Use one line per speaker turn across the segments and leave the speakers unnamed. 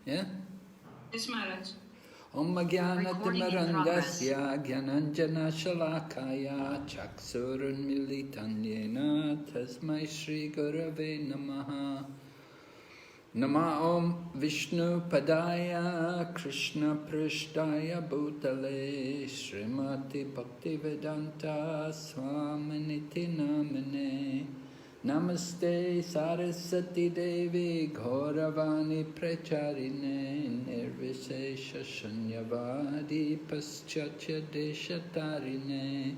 Yeah?
Yes, Maharaj.
Om Jnanatimirandasya Jnananjana Shalakaya Chaksurun Militanyena Tasmai Shri Gurave Namaha. Nama Om Vishnu Padaya Krishna Prishtaya Bhutale Srimati Bhaktivedanta Swaminiti Namane Namaste Saraswati Devi Gauravani Pracharine Nirvisesha Shanyavadi Paschatya Deshatarine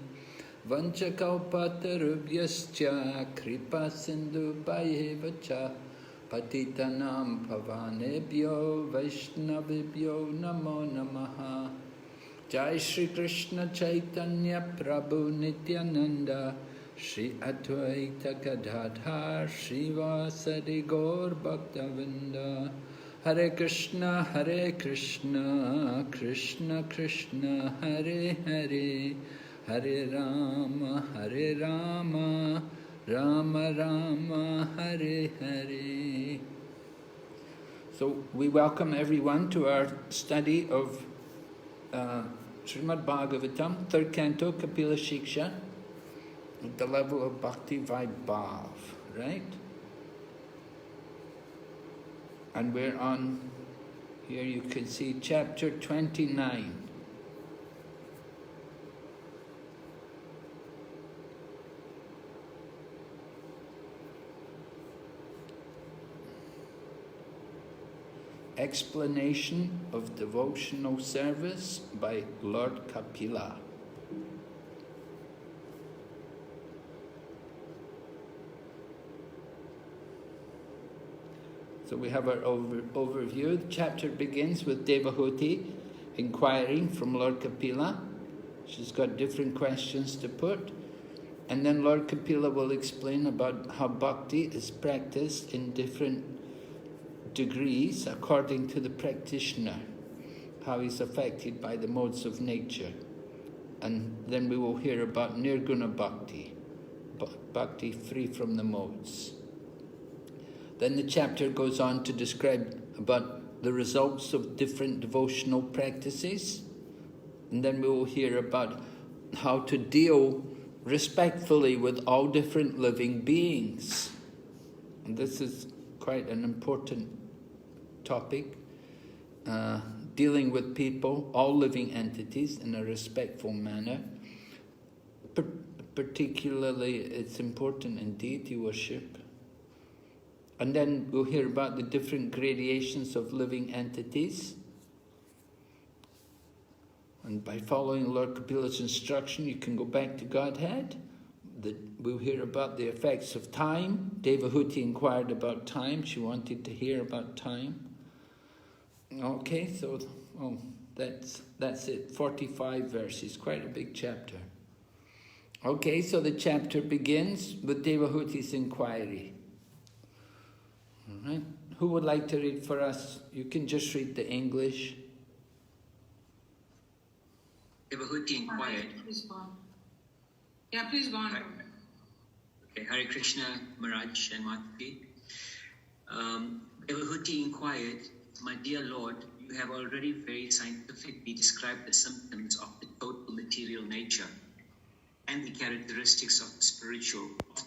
Vanchakalpatarubhyascha Kripa Sindhu Bhayevacha Patitanam Pavanebhyo Vaishnavibhyo Namo Namaha. Jai Shri Krishna Chaitanya Prabhu Nityananda Shri Advaita Gadadhar Srivasadi Gaur Bhaktavinda. Hare Krishna Krishna Krishna Hare Hare, Hare Rama Rama Rama Hare Hare. So we welcome everyone to our study of Srimad Bhagavatam, 3rd Canto, Kapila Siksha, at the level of Bhakti Vaibhava, right? And we're on, here you can see chapter 29. Explanation of devotional service by Lord Kapila. So we have our overview. The chapter begins with Devahuti inquiring from Lord Kapila. She's got different questions to put. And then Lord Kapila will explain about how bhakti is practiced in different degrees according to the practitioner, how he's affected by the modes of nature. And then we will hear about nirguna bhakti, bhakti free from the modes. Then the chapter goes on to describe about the results of different devotional practices. And then we will hear about how to deal respectfully with all different living beings. And this is quite an important topic, dealing with people, all living entities, in a respectful manner. Particularly, it's important in deity worship. And then we'll hear about the different gradations of living entities. And by following Lord Kapila's instruction, you can go back to Godhead. We'll hear about the effects of time. Devahuti inquired about time. She wanted to hear about time. Okay, so that's it. 45 verses, quite a big chapter. Okay, so the chapter begins with Devahuti's inquiry. All right. Who would like to read for us? You can just read the English.
Devahuti inquired.
Please go on. Yeah, please go on.
Okay, Hare Krishna, Maharaj and Mataji. Devahuti inquired, my dear Lord, you have already very scientifically described the symptoms of the total material nature and the characteristics of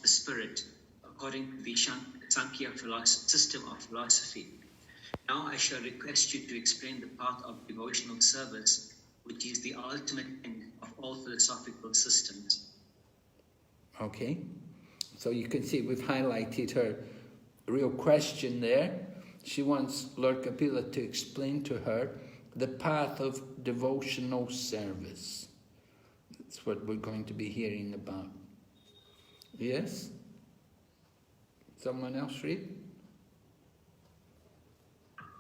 the spirit, according to the Sankhya system of philosophy. Now I shall request you to explain the path of devotional service, which is the ultimate end of all philosophical systems.
Okay, so you can see we've highlighted her real question there. She wants Lord Kapila to explain to her the path of devotional service. That's what we're going to be hearing about. Yes? Someone else read?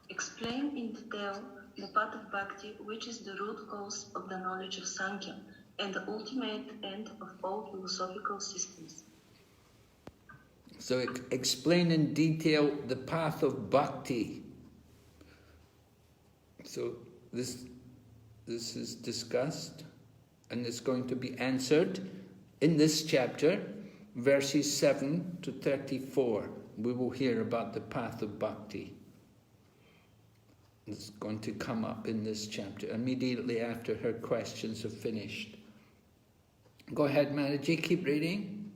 Explain in detail the path of bhakti, which is the root cause of the knowledge of Sankhya and the ultimate end of all philosophical systems.
So explain in detail the path of bhakti. So this is discussed and it's going to be answered in this chapter, verses 7 to 34. We will hear about the path of bhakti. is going to come up in this chapter, immediately after her questions are finished. Go ahead, Maraji, keep reading.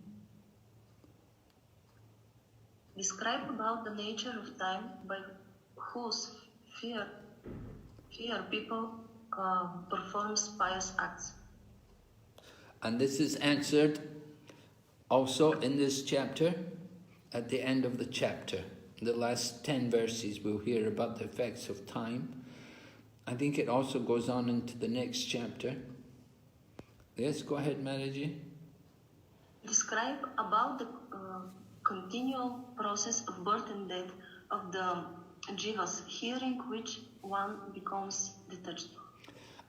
Describe about the nature of time by whose fear people performs pious acts.
And this is answered also in this chapter, at the end of the chapter. The last 10 verses we'll hear about the effects of time. I think it also goes on into the next chapter. Yes, go ahead, Maraji.
Describe about the continual process of birth and death of the jivas, hearing which one becomes detached.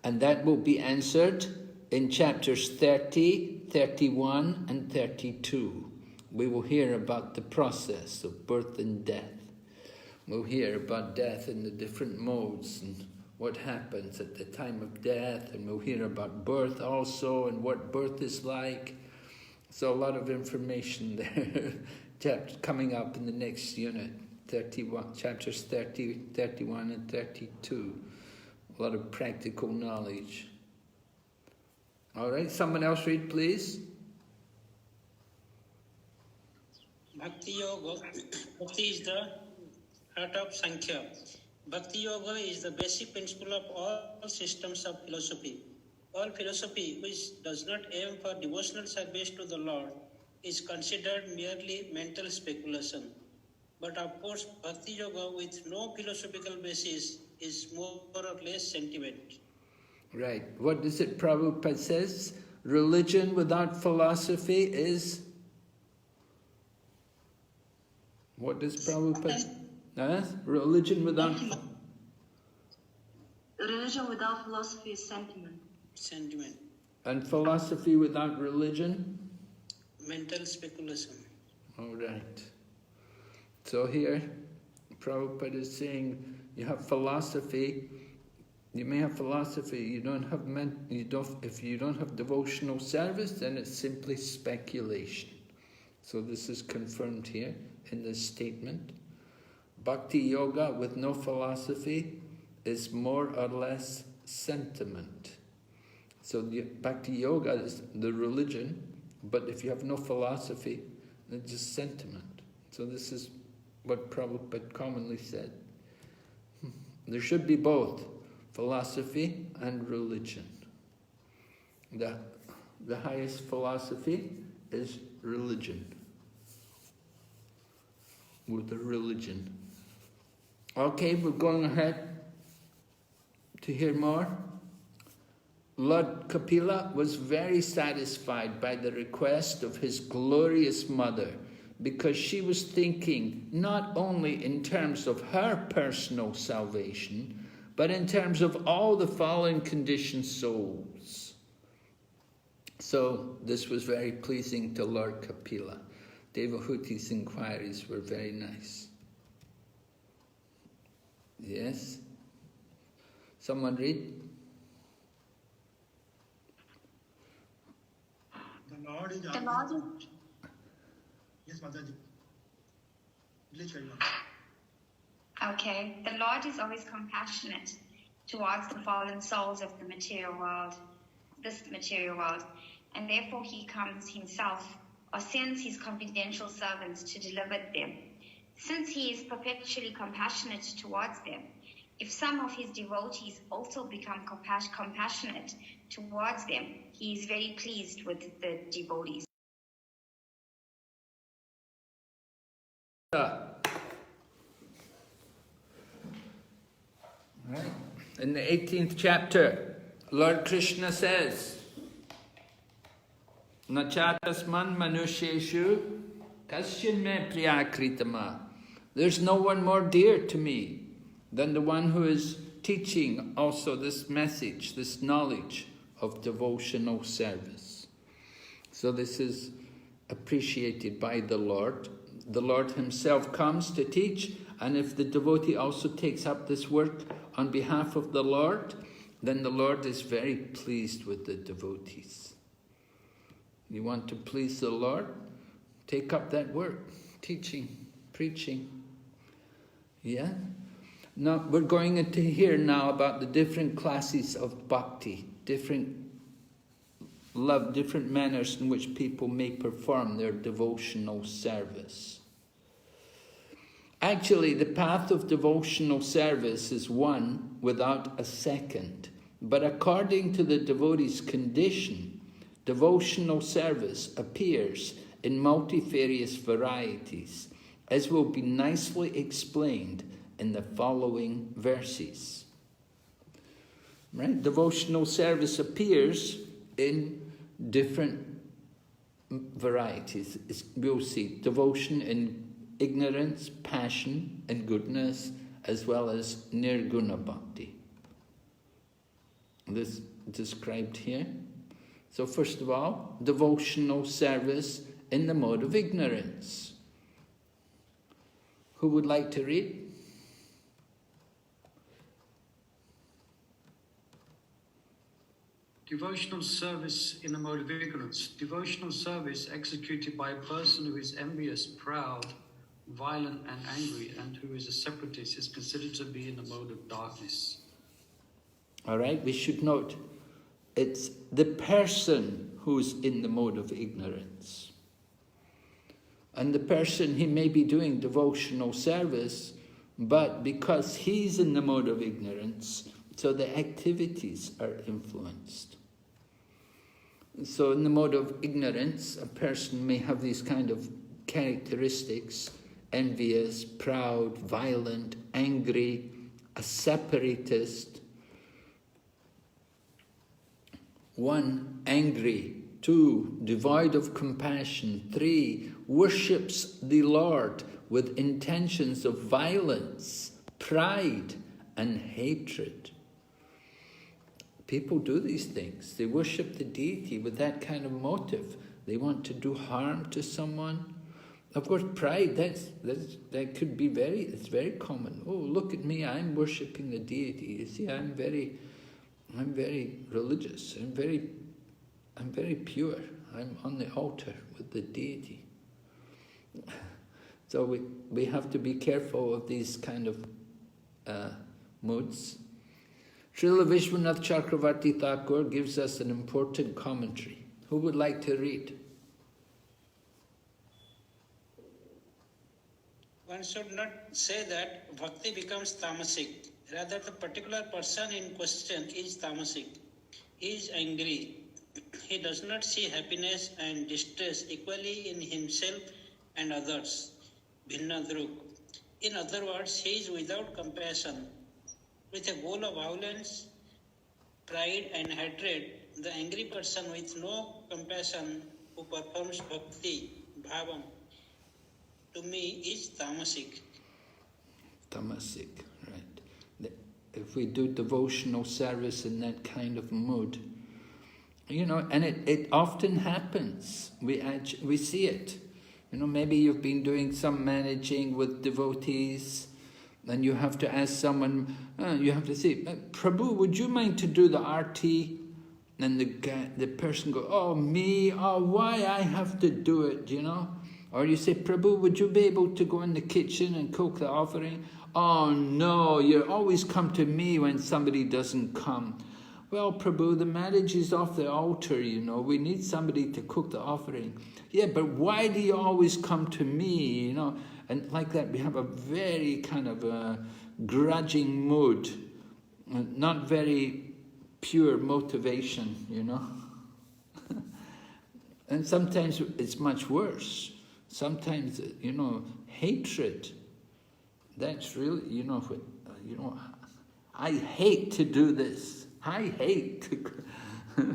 And that will be answered in chapters 30, 31 and 32. We will hear about the process of birth and death. We'll hear about death in the different modes and what happens at the time of death, and we'll hear about birth also and what birth is like. So a lot of information there coming up in the next unit, 31, chapters 30, 31 and 32. A lot of practical knowledge. All right, someone else read, please.
Bhakti Yoga. Bhakti is the heart of Sankhya. Bhakti Yoga is the basic principle of all systems of philosophy. All philosophy which does not aim for devotional service to the Lord is considered merely mental speculation. But of course, Bhakti Yoga with no philosophical basis is more or less sentiment.
Right. What does it Prabhupada says? Religion without philosophy is... What does Prabhupada... Religion without...
Religion without philosophy is sentiment.
Sentiment.
And philosophy without religion?
Mental speculation.
All right. So here, Prabhupada is saying, you have philosophy. You may have philosophy. You don't have if you don't have devotional service, then it's simply speculation. So this is confirmed here in this statement. Bhakti yoga with no philosophy is more or less sentiment. So the Bhakti yoga is the religion, but if you have no philosophy, it's just sentiment. So this is what Prabhupada commonly said. There should be both, philosophy and religion. The highest philosophy is religion. With the religion. Okay, we're going ahead to hear more. Lord Kapila was very satisfied by the request of his glorious mother, because she was thinking not only in terms of her personal salvation, but in terms of all the fallen conditioned souls. So this was very pleasing to Lord Kapila. Devahuti's inquiries were very nice. Yes? Someone read?
The Lord is Yes, Mataji.
Okay. The Lord is always compassionate towards the fallen souls of the material world, this material world, and therefore he comes himself or sends his confidential servants to deliver them. Since he is perpetually compassionate towards them, if some of his devotees also become compassionate towards them, he is very pleased with the devotees.
Right. In the 18th chapter, Lord Krishna says, Nachatasman manusheshu kasyan me priyakritama. There's no one more dear to me than the one who is teaching also this message, this knowledge of devotional service. So this is appreciated by the Lord. The Lord himself comes to teach, and if the devotee also takes up this work on behalf of the Lord, then the Lord is very pleased with the devotees. You want to please the Lord? Take up that work, teaching, preaching. Yeah? Now, we're going into here now about the different classes of bhakti, different love, different manners in which people may perform their devotional service. Actually, the path of devotional service is one without a second. But according to the devotee's condition, devotional service appears in multifarious varieties, as will be nicely explained in the following verses. Right? Devotional service appears in different varieties. We'll see devotion in ignorance, passion, and goodness, as well as nirguna bhakti. This described here. So first of all, devotional service in the mode of ignorance. Who would like to read?
Devotional service in the mode of ignorance. Devotional service executed by a person who is envious, proud, violent and angry, and who is a separatist, is considered to be in the mode of darkness.
All right, we should note, it's the person who's in the mode of ignorance. And the person, he may be doing devotional service, but because he's in the mode of ignorance, so the activities are influenced. So in the mode of ignorance, a person may have these kind of characteristics: envious, proud, violent, angry, a separatist. 1, angry. 2, devoid of compassion. 3, worships the Lord with intentions of violence, pride, and hatred. People do these things. They worship the deity with that kind of motive. They want to do harm to someone. Of course, pride, that could be it's very common. Oh, look at me, I'm worshipping the deity. You see, I'm very religious. I'm very pure. I'm on the altar with the deity. So we have to be careful of these kind of moods. Srila Vishwanath Chakravarti Thakur gives us an important commentary. Who would like to read?
One should not say that bhakti becomes tamasic. Rather, the particular person in question is tamasic. He is angry. He does not see happiness and distress equally in himself and others. Bhinnadruk. In other words, he is without compassion. With a goal of violence, pride and hatred, the angry person with no compassion who performs bhakti, bhavam, to me is tamasic.
Tamasic, right. If we do devotional service in that kind of mood, and it often happens. We see it. Maybe you've been doing some managing with devotees, and you have to ask someone, you have to say, Prabhu, would you mind to do the arti? And the person goes, oh, me? Oh, why I have to do it, Or you say, Prabhu, would you be able to go in the kitchen and cook the offering? Oh, no, you always come to me when somebody doesn't come. Well, Prabhu, the marriage is off the altar, We need somebody to cook the offering. Yeah, but why do you always come to me, And like that, we have a very kind of a grudging mood, not very pure motivation, And sometimes it's much worse. Sometimes, hatred. That's really, I hate to do this. I hate to,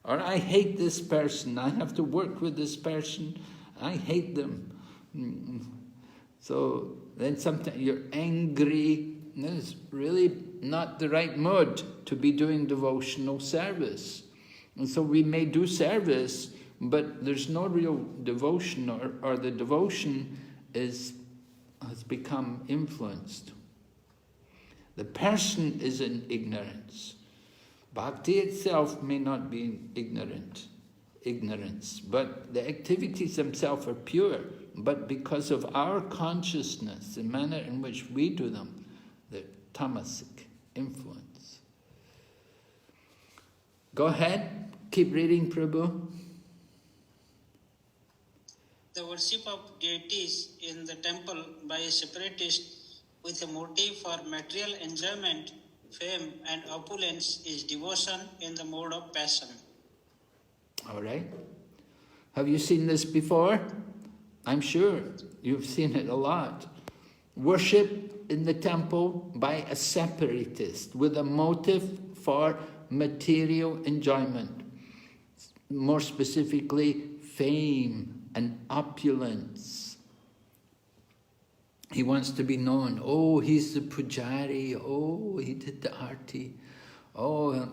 or I hate this person. I have to work with this person. I hate them. So then sometimes you're angry. It's really not the right mood to be doing devotional service. And so we may do service, but there's no real devotion, or the devotion has become influenced. The person is in ignorance. Bhakti itself may not be in ignorance, but the activities themselves are pure. But because of our consciousness, the manner in which we do them, tamasic influence. Go ahead, keep reading, Prabhu.
The worship of deities in the temple by a separatist with a motive for material enjoyment, fame and opulence is devotion in the mode of passion.
All right. Have you seen this before? I'm sure you've seen it a lot. Worship in the temple by a separatist with a motive for material enjoyment. More specifically, fame and opulence. He wants to be known. Oh, he's the pujari. Oh, he did the arti. Oh,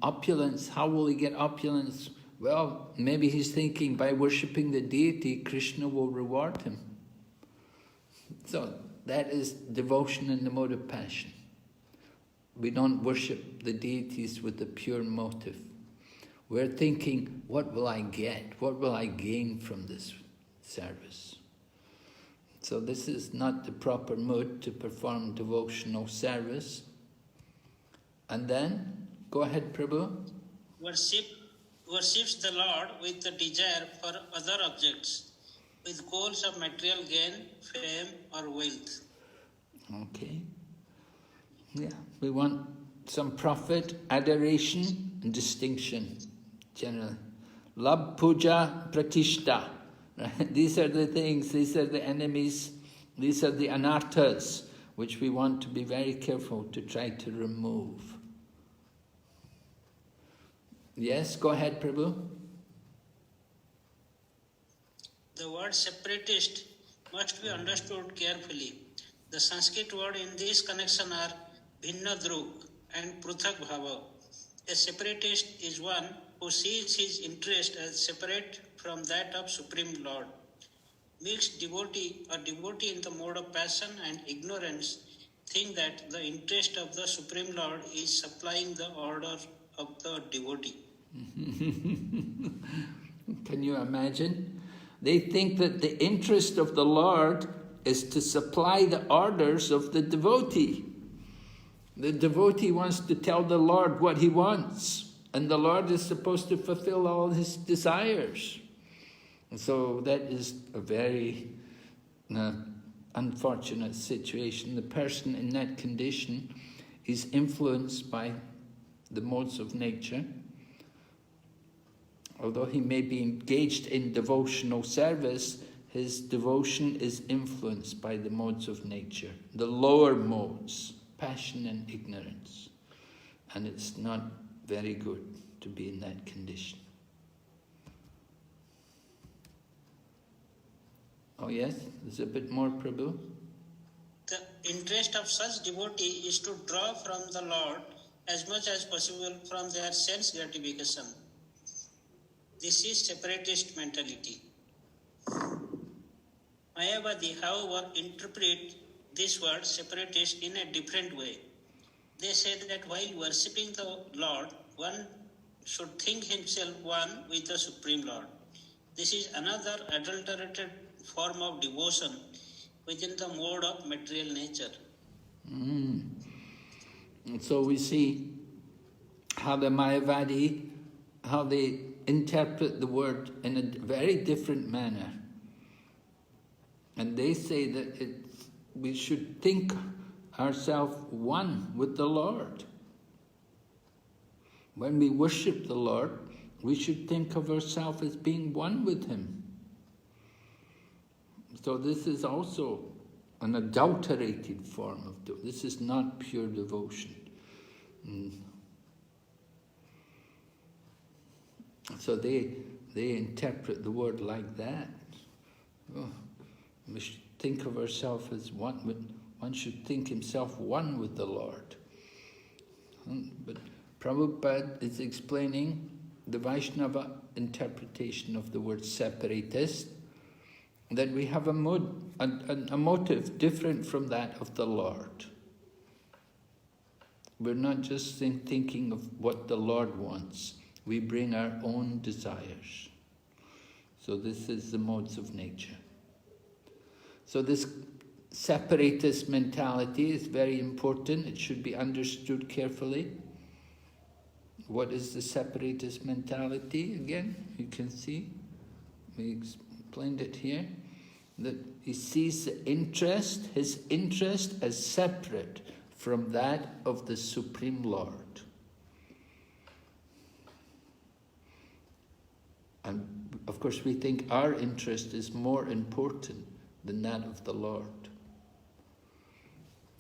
opulence. How will he get opulence? Well, maybe he's thinking by worshipping the deity, Krishna will reward him. So that is devotion in the mode of passion. We don't worship the deities with a pure motive. We're thinking, what will I get? What will I gain from this service? So this is not the proper mood to perform devotional service. And then, go ahead, Prabhu.
Worships the Lord with the desire for other objects, with goals of material gain, fame or wealth.
Okay. Yeah, we want some profit, adoration and distinction, generally. Lab, puja, pratishta. Right? These are the things, these are the enemies, these are the anarthas, which we want to be very careful to try to remove. Yes, go ahead, Prabhu.
The word separatist must be understood carefully. The Sanskrit word in this connection are bhinna druk and pruthak bhava. A separatist is one who sees his interest as separate from that of Supreme Lord. Mixed devotee or devotee in the mode of passion and ignorance think that the interest of the Supreme Lord is supplying the order of the devotee.
Can you imagine? They think that the interest of the Lord is to supply the orders of the devotee. The devotee wants to tell the Lord what he wants, and the Lord is supposed to fulfill all his desires. And so that is a very unfortunate situation. The person in that condition is influenced by the modes of nature. Although he may be engaged in devotional service, his devotion is influenced by the modes of nature, the lower modes, passion and ignorance. And it's not very good to be in that condition. Oh yes, there's a bit more, Prabhu.
The interest of such devotee is to draw from the Lord as much as possible from their sense gratification. This is separatist mentality. Mayavadi, however, interpret this word separatist in a different way. They say that while worshipping the Lord, one should think himself one with the Supreme Lord. This is another adulterated form of devotion within the mode of material nature.
And so we see how the Mayavadi, how they interpret the word in a very different manner. And they say that we should think ourselves one with the Lord. When we worship the Lord, we should think of ourselves as being one with Him. So this is also an adulterated form of devotion. This is not pure devotion. So they interpret the word like that. Oh, we should think of ourselves as one. One should think himself one with the Lord. But Prabhupada is explaining the Vaishnava interpretation of the word separatist, that we have a motive different from that of the Lord. We're not just thinking of what the Lord wants. We bring our own desires. So this is the modes of nature. So this separatist mentality is very important. It should be understood carefully. What is the separatist mentality? Again, you can see, we explained it here, that he sees his interest as separate from that of the Supreme Lord. And of course we think our interest is more important than that of the Lord.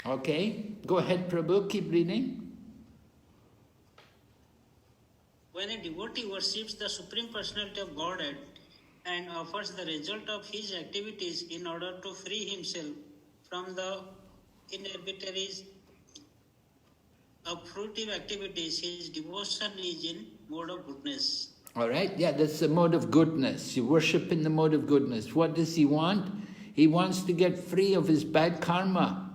Okay, go ahead Prabhu, keep reading.
When a devotee worships the Supreme Personality of Godhead and offers the result of his activities in order to free himself from the inhibitories of fruitive activities, his devotion is in mode of goodness.
All right, yeah, that's the mode of goodness. You worship in the mode of goodness. What does he want? He wants to get free of his bad karma.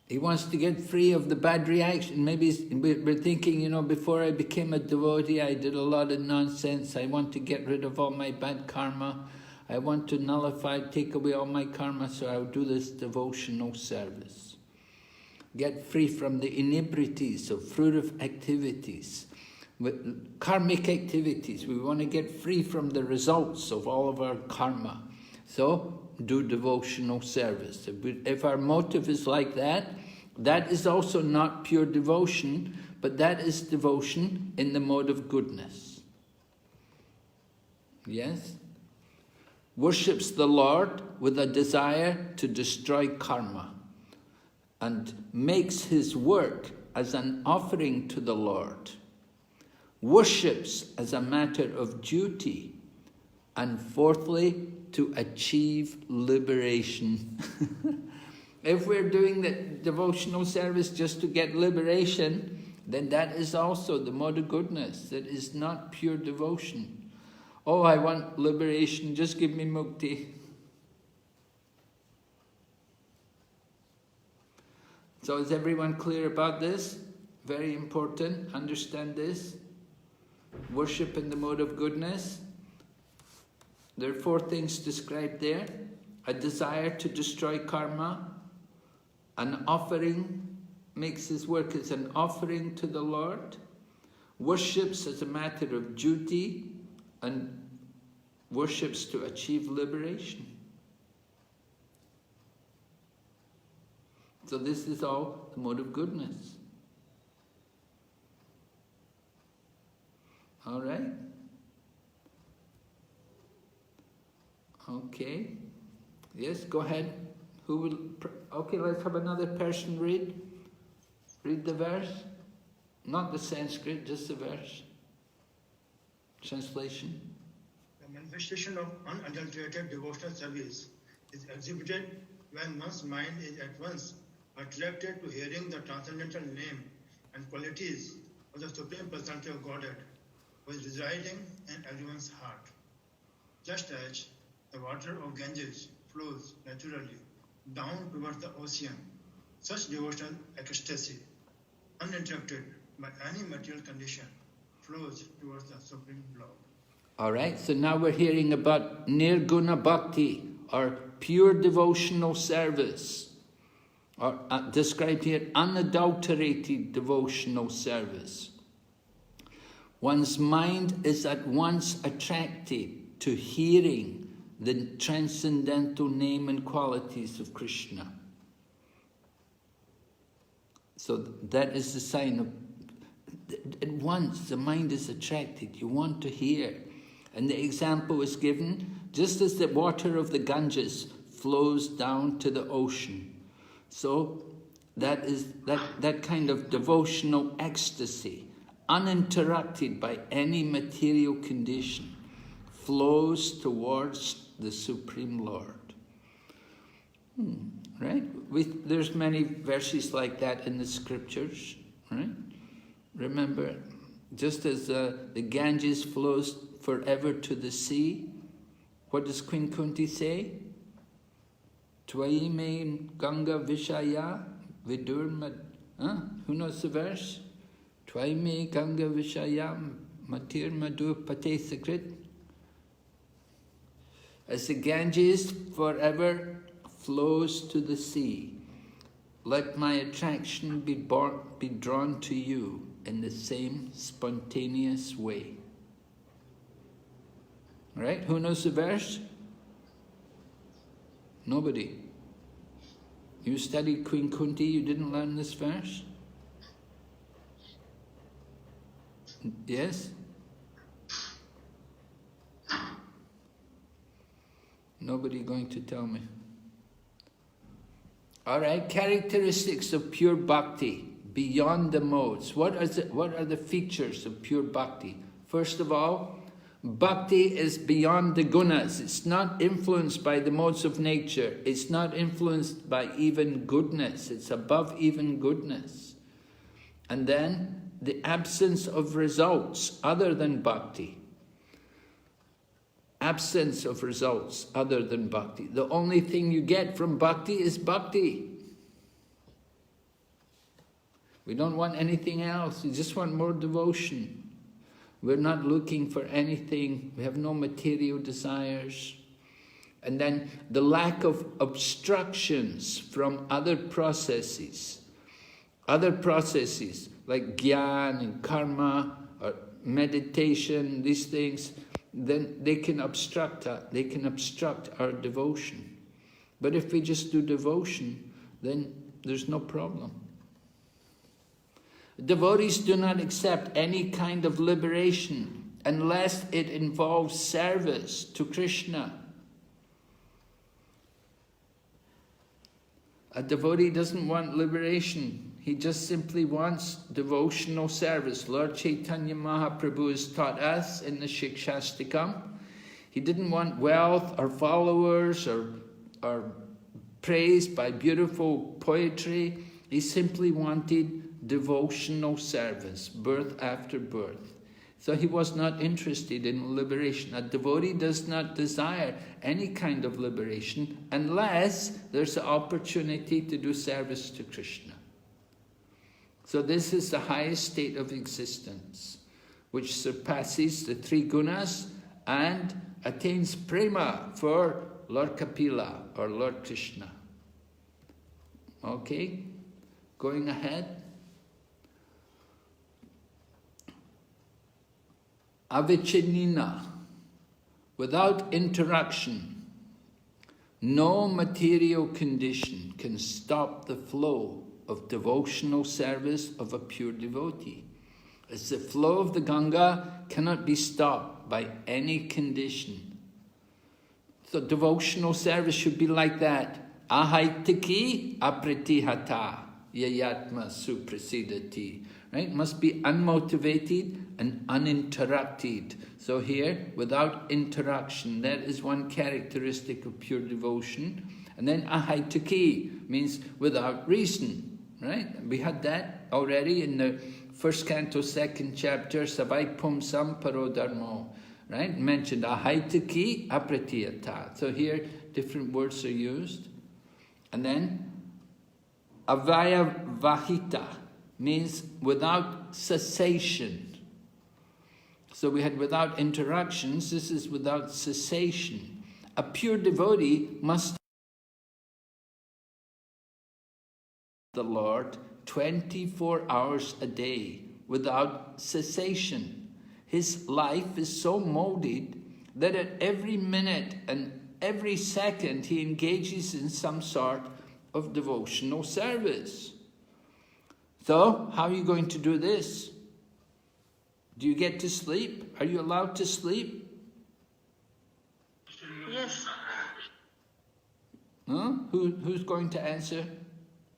He wants to get free of the bad reaction. Maybe we're thinking, you know, before I became a devotee, I did a lot of nonsense. I want to get rid of all my bad karma. I want to nullify, take away all my karma, so I'll do this devotional service. Get free from the inebrities of fruitive activities, with karmic activities. We want to get free from the results of all of our karma. So, do devotional service. If our motive is like that, that is also not pure devotion, but that is devotion in the mode of goodness. Yes? Worships the Lord with a desire to destroy karma and makes his work as an offering to the Lord. Worships as a matter of duty. And fourthly, to achieve liberation. If we're doing the devotional service just to get liberation, then that is also the mode of goodness. That is not pure devotion. Oh, I want liberation, just give me mukti. So is everyone clear about this? Very important, understand this. Worship in the mode of goodness. There are 4 things described there. A desire to destroy karma. An offering, makes his work as an offering to the Lord. Worships as a matter of duty. And worships to achieve liberation. So this is all the mode of goodness. All right? Okay. Yes, go ahead. Who will... Okay, let's have another person read. Read the verse. Not the Sanskrit, just the verse. Translation.
The manifestation of unadulterated devotional service is exhibited when one's mind is at once attracted to hearing the transcendental name and qualities of the Supreme Personality of Godhead, who is residing in everyone's heart. Just as the water of Ganges flows naturally down towards the ocean, such devotional ecstasy, uninterrupted by any material condition, flows towards the Supreme Lord.
All right, so now we're hearing about Nirguna Bhakti, or pure devotional service, or described here, unadulterated devotional service. One's mind is at once attracted to hearing the transcendental name and qualities of Krishna. So that is the sign of, at once the mind is attracted, you want to hear. And the example is given, just as the water of the Ganges flows down to the ocean. So that is that kind of devotional ecstasy, uninterrupted by any material condition, flows towards the Supreme Lord. Right? There's many verses like that in the scriptures. Right? Remember, just as the Ganges flows forever to the sea, what does Queen Kunti say? Tvai me Ganga Vishaya Vidurmad. Who knows the verse? Tvai me Ganga Vishaya Matir Madhu Pate Sakrit. As the Ganges forever flows to the sea. Let my attraction be drawn to you in the same spontaneous way. Right? Who knows the verse? Nobody. You studied Queen Kunti, you didn't learn this verse? Yes? Nobody going to tell me. All right, characteristics of pure bhakti, beyond the modes. What are the features of pure bhakti? First of all, bhakti is beyond the gunas. It's not influenced by the modes of nature. It's not influenced by even goodness. It's above even goodness. And then the absence of results other than bhakti. Absence of results other than bhakti. The only thing you get from bhakti is bhakti. We don't want anything else. We just want more devotion. We're not looking for anything. We have no material desires. And then the lack of obstructions from other processes. Other processes like gyan and karma or meditation, these things, then they can obstruct us. They can obstruct our devotion. But if we just do devotion, then there's no problem. Devotees do not accept any kind of liberation unless it involves service to Krishna. A devotee doesn't want liberation. He just simply wants devotional service. Lord Chaitanya Mahaprabhu has taught us in the Siksha. He didn't want wealth or followers or praise by beautiful poetry. He simply wanted devotional service, birth after birth. So he was not interested in liberation. A devotee does not desire any kind of liberation unless there's an opportunity to do service to Krishna. So this is the highest state of existence, which surpasses the three gunas and attains prema for Lord Kapila or Lord Krishna. Okay, going ahead. Avichinina, without interruption, no material condition can stop the flow of devotional service of a pure devotee. As the flow of the Ganga cannot be stopped by any condition. So devotional service should be like that. Ahaitaki apratihata yayatma suprasidati. Right? Must be unmotivated and uninterrupted. So here, without interruption, that is one characteristic of pure devotion. And then ahaitaki means without reason. Right? We had that already in the first canto, second chapter, Savai Pumsam Parodharmo. Right? Mentioned ahaitaki apratiyata. So here, different words are used. And then avaya vahita means without cessation. So we had without interruptions, this is without cessation. A pure devotee must the Lord 24 hours a day without cessation. His life is so molded that at every minute and every second he engages in some sort of devotional service. So, how are you going to do this? Do you get to sleep? Are you allowed to sleep?
Yes.
Huh? Who's going to answer?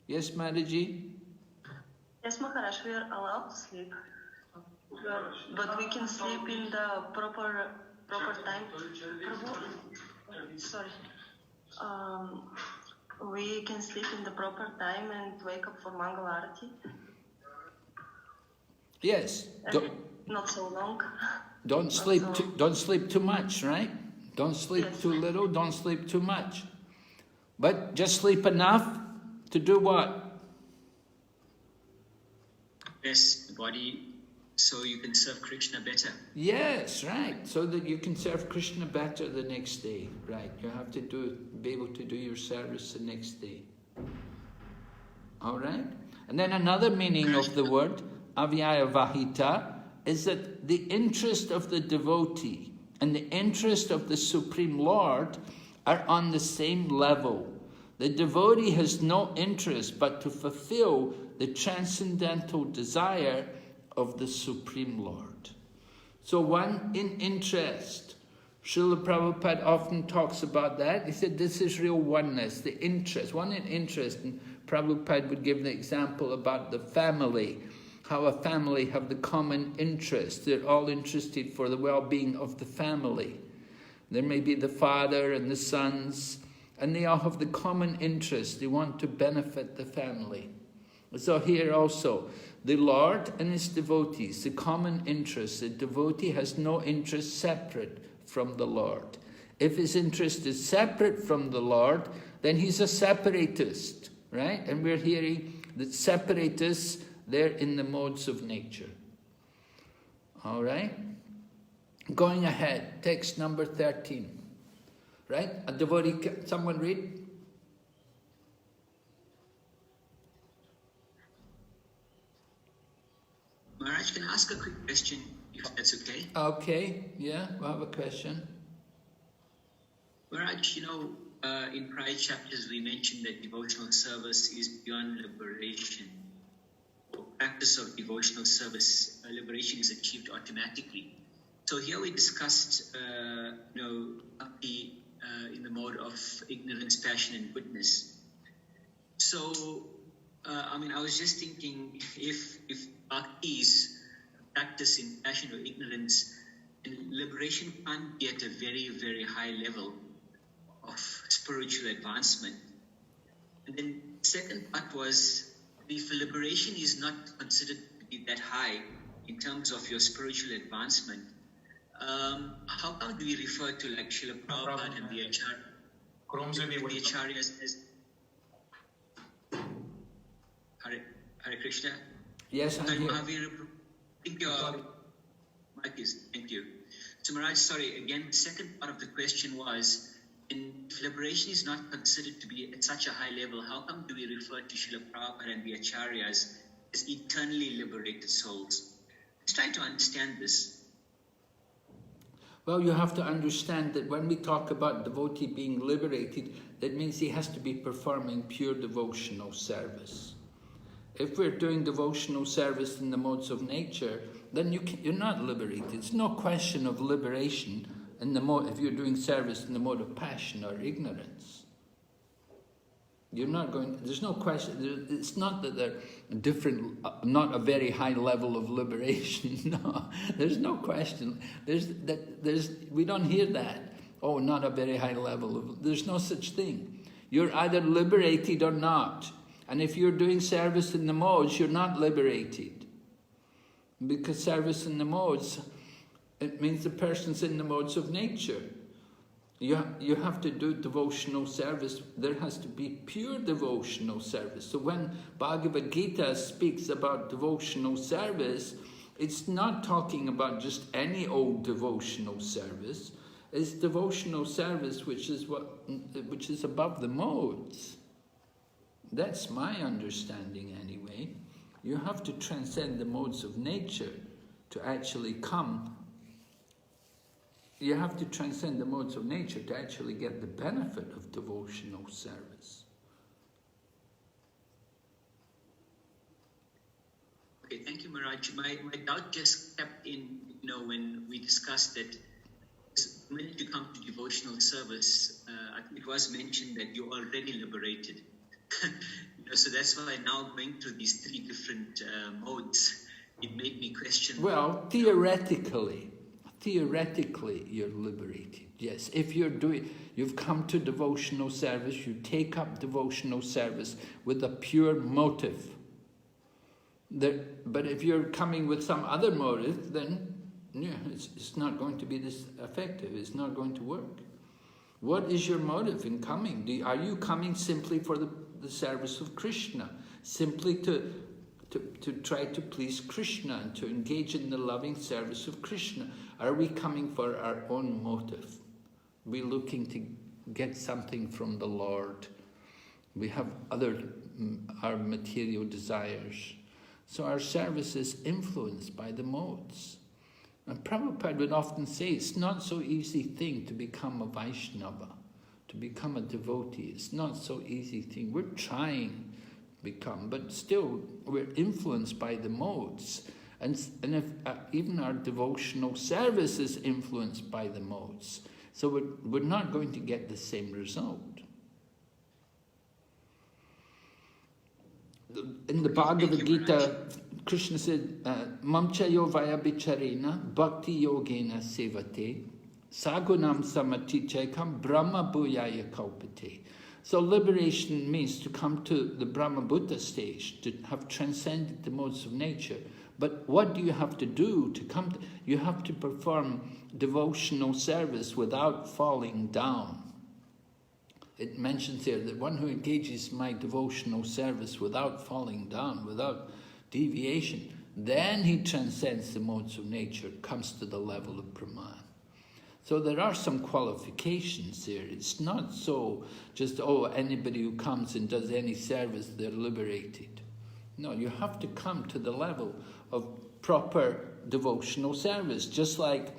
Yes, Mataji?
Yes, Maharaj, we are allowed to sleep. But we can sleep in the proper time. Sorry. We can sleep in the proper time and wake up for Mangala Arati.
Yes.
Not so long.
Don't sleep too much, right? Don't sleep too little, don't sleep too much. But just sleep enough to do what?
Rest the body so you can serve Krishna better.
Yes, right. So that you can serve Krishna better the next day. Right. You have to be able to do your service the next day. All right. And then another meaning of the word avyaya vahita is that the interest of the devotee and the interest of the Supreme Lord are on the same level. The devotee has no interest but to fulfill the transcendental desire of the Supreme Lord. So one in interest. Srila Prabhupada often talks about that. He said this is real oneness, the interest, one in interest. And Prabhupada would give the example about the family, how a family have the common interest. They're all interested for the well-being of the family. There may be the father and the sons, and they all have the common interest. They want to benefit the family. So here also, the Lord and his devotees, the common interest. The devotee has no interest separate from the Lord. If his interest is separate from the Lord, then he's a separatist, right? And we're hearing that separatists, they're in the modes of nature. All right? Going ahead, text number 13. Right? A devotee, someone read?
Maharaj, can I ask a quick question, if that's okay?
Okay, yeah, we'll have a question.
Maharaj, in prior chapters we mentioned that devotional service is beyond liberation. For practice of devotional service, liberation is achieved automatically. So here we discussed, Bhakti in the mode of ignorance, passion, and goodness. So, I was just thinking, if Bhakti is practice in passion or ignorance, then liberation can't be at a very, very high level of spiritual advancement. And then second part was, if liberation is not considered to be that high in terms of your spiritual advancement, how come do we refer to like Srila Prabhupada and the Acharyas as Hare Krishna?
Yes, I'm here.
Thank you. So Maharaj, sorry, again, the second part of the question was, if liberation is not considered to be at such a high level, how come do we refer to Srila Prabhupada and the Acharyas as eternally liberated souls? Let's try to understand this.
Well, you have to understand that when we talk about devotee being liberated, that means he has to be performing pure devotional service. If we're doing devotional service in the modes of nature, then you're not liberated. It's no question of liberation in the mode, if you're doing service in the mode of passion or ignorance. You're not going, there's no question, it's not that they're different, not a very high level of liberation, no, there's no question. We don't hear that, oh, not a very high level of, there's no such thing. You're either liberated or not, and if you're doing service in the modes, you're not liberated. Because service in the modes, it means the person's in the modes of nature. You have to do devotional service. There has to be pure devotional service. So when Bhagavad Gita speaks about devotional service, it's not talking about just any old devotional service. It's devotional service which is above the modes. That's my understanding anyway. You have to transcend the modes of nature to actually come. You have to transcend the modes of nature to actually get the benefit of devotional service.
Okay, thank you, Maharaj. My doubt just kept in, when we discussed that when you come to devotional service, it was mentioned that you're already liberated. So that's why now going through these three different modes, it made me question.
Well, theoretically, you're liberated. Yes, if you've come to devotional service, you take up devotional service with a pure motive. But if you're coming with some other motive, then it's not going to be this effective. It's not going to work. What is your motive in coming? Are you coming simply for the service of Krishna? Simply to to try to please Krishna and to engage in the loving service of Krishna? Are we coming for our own motive? Are we looking to get something from the Lord? We have our material desires. So our service is influenced by the modes. And Prabhupada would often say, it's not so easy thing to become a Vaishnava, to become a devotee. It's not so easy thing. We're trying to become, but still we're influenced by the modes. And if even our devotional service is influenced by the modes. So we're not going to get the same result. In the Bhagavad Gita, Krishna said, Mamchayo vaya bicharena bhakti yogena sevate sagunam samatichekam brahma bhuyaya kalpate. So liberation means to come to the Brahma Buddha stage, to have transcended the modes of nature. But what do you have to do to come to? You have to perform devotional service without falling down. It mentions here that one who engages in my devotional service without falling down, without deviation, then he transcends the modes of nature, comes to the level of Brahman. So there are some qualifications there. It's not so just, oh, anybody who comes and does any service, they're liberated. No, you have to come to the level of proper devotional service, just like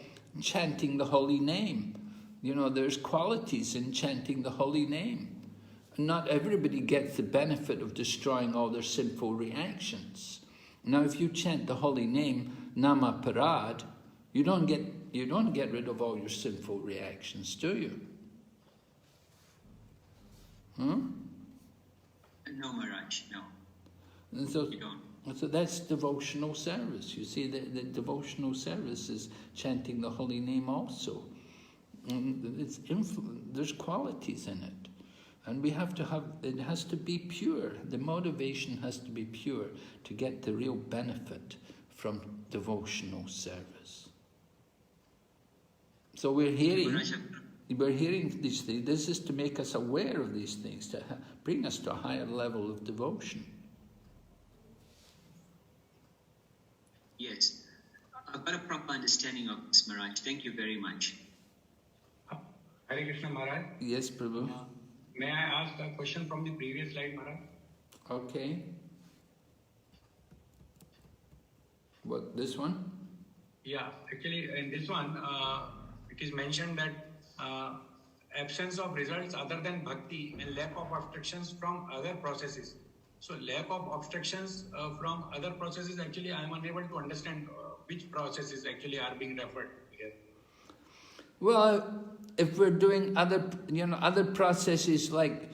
chanting the holy name. You know, there's qualities in chanting the holy name. Not everybody gets the benefit of destroying all their sinful reactions. Now, if you chant the holy name, Nama Parad, you don't get rid of all your sinful reactions, do you?
No, Maharaj, no.
And so,
You don't.
So that's devotional service. You see, the devotional service is chanting the holy name also. And there's qualities in it. And we have to have, it has to be pure. The motivation has to be pure to get the real benefit from devotional service. So we're hearing these things. This is to make us aware of these things, to bring us to a higher level of devotion.
Yes. I've got a proper understanding of this, Maharaj. Thank you very much.
Hare Krishna, Maharaj.
Yes, Prabhu.
May I ask a question from the previous slide, Maharaj?
Okay. What, this one?
Yeah, actually in this one, it is mentioned that absence of results other than bhakti and lack of obstructions from other processes. So lack of obstructions from other processes, actually I am unable to understand which processes actually are being referred here.
Well, if we're doing other processes like